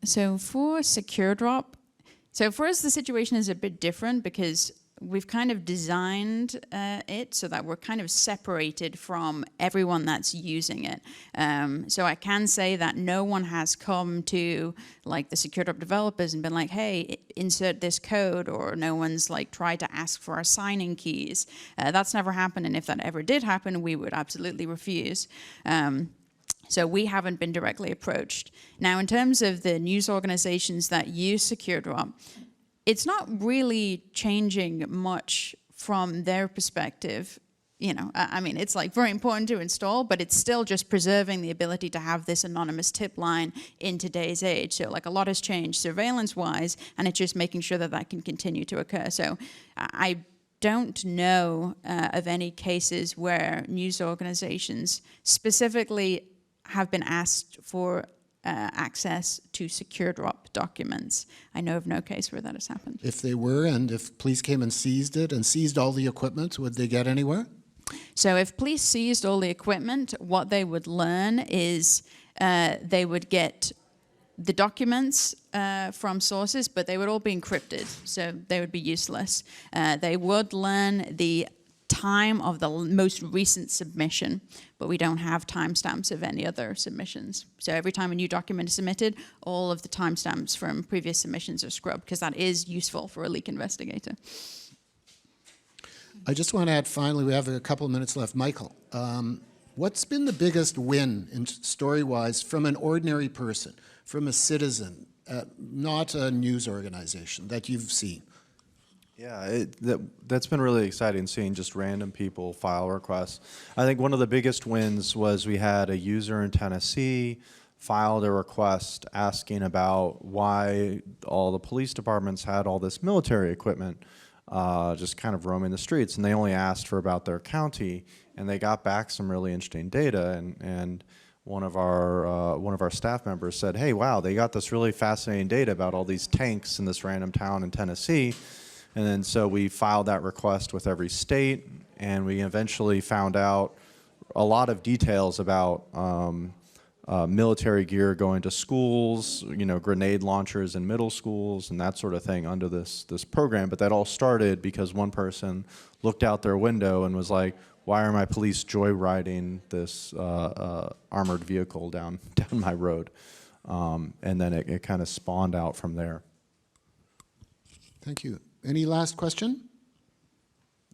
So for SecureDrop, so for us the situation is a bit different because we've kind of designed it so that we're kind of separated from everyone that's using it. So I can say that no one has come to like the SecureDrop developers and been like, hey, insert this code, or no one's like tried to ask for our signing keys. That's never happened, and if that ever did happen, we would absolutely refuse. So we haven't been directly approached. Now, in terms of the news organizations that use SecureDrop, it's not really changing much from their perspective. I mean, it's like very important to install, but it's still just preserving the ability to have this anonymous tip line in today's age. So like a lot has changed surveillance-wise, and it's just making sure that that can continue to occur. So I don't know of any cases where news organizations specifically have been asked for access to SecureDrop documents. I know of no case where that has happened. If they were, and if police came and seized it and seized all the equipment, would they get anywhere? So if police seized all the equipment, what they would learn is they would get the documents from sources, but they would all be encrypted, so they would be useless. They would learn the time of the most recent submission, but we don't have timestamps of any other submissions. So every time a new document is submitted, all of the timestamps from previous submissions are scrubbed, because that is useful for a leak investigator. I just want to add, finally, we have a couple of minutes left. Michael, what's been the biggest win, in story-wise, from an ordinary person, from a citizen, not a news organization, that you've seen? Yeah, that's been really exciting, seeing just random people file requests. I think one of the biggest wins was we had a user in Tennessee filed a request asking about why all the police departments had all this military equipment just kind of roaming the streets, and they only asked for about their county, and they got back some really interesting data, and one of our staff members said, hey, wow, they got this really fascinating data about all these tanks in this random town in Tennessee. And then so we filed that request with every state, and we eventually found out a lot of details about military gear going to schools, you know, grenade launchers in middle schools and that sort of thing under this program. But that all started because one person looked out their window and was like, why are my police joyriding this armored vehicle down my road? And then it kind of spawned out from there. Thank you. Any last question?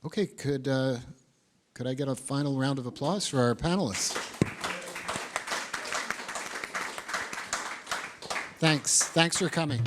Okay, could I get a final round of applause for our panelists? Thanks for coming.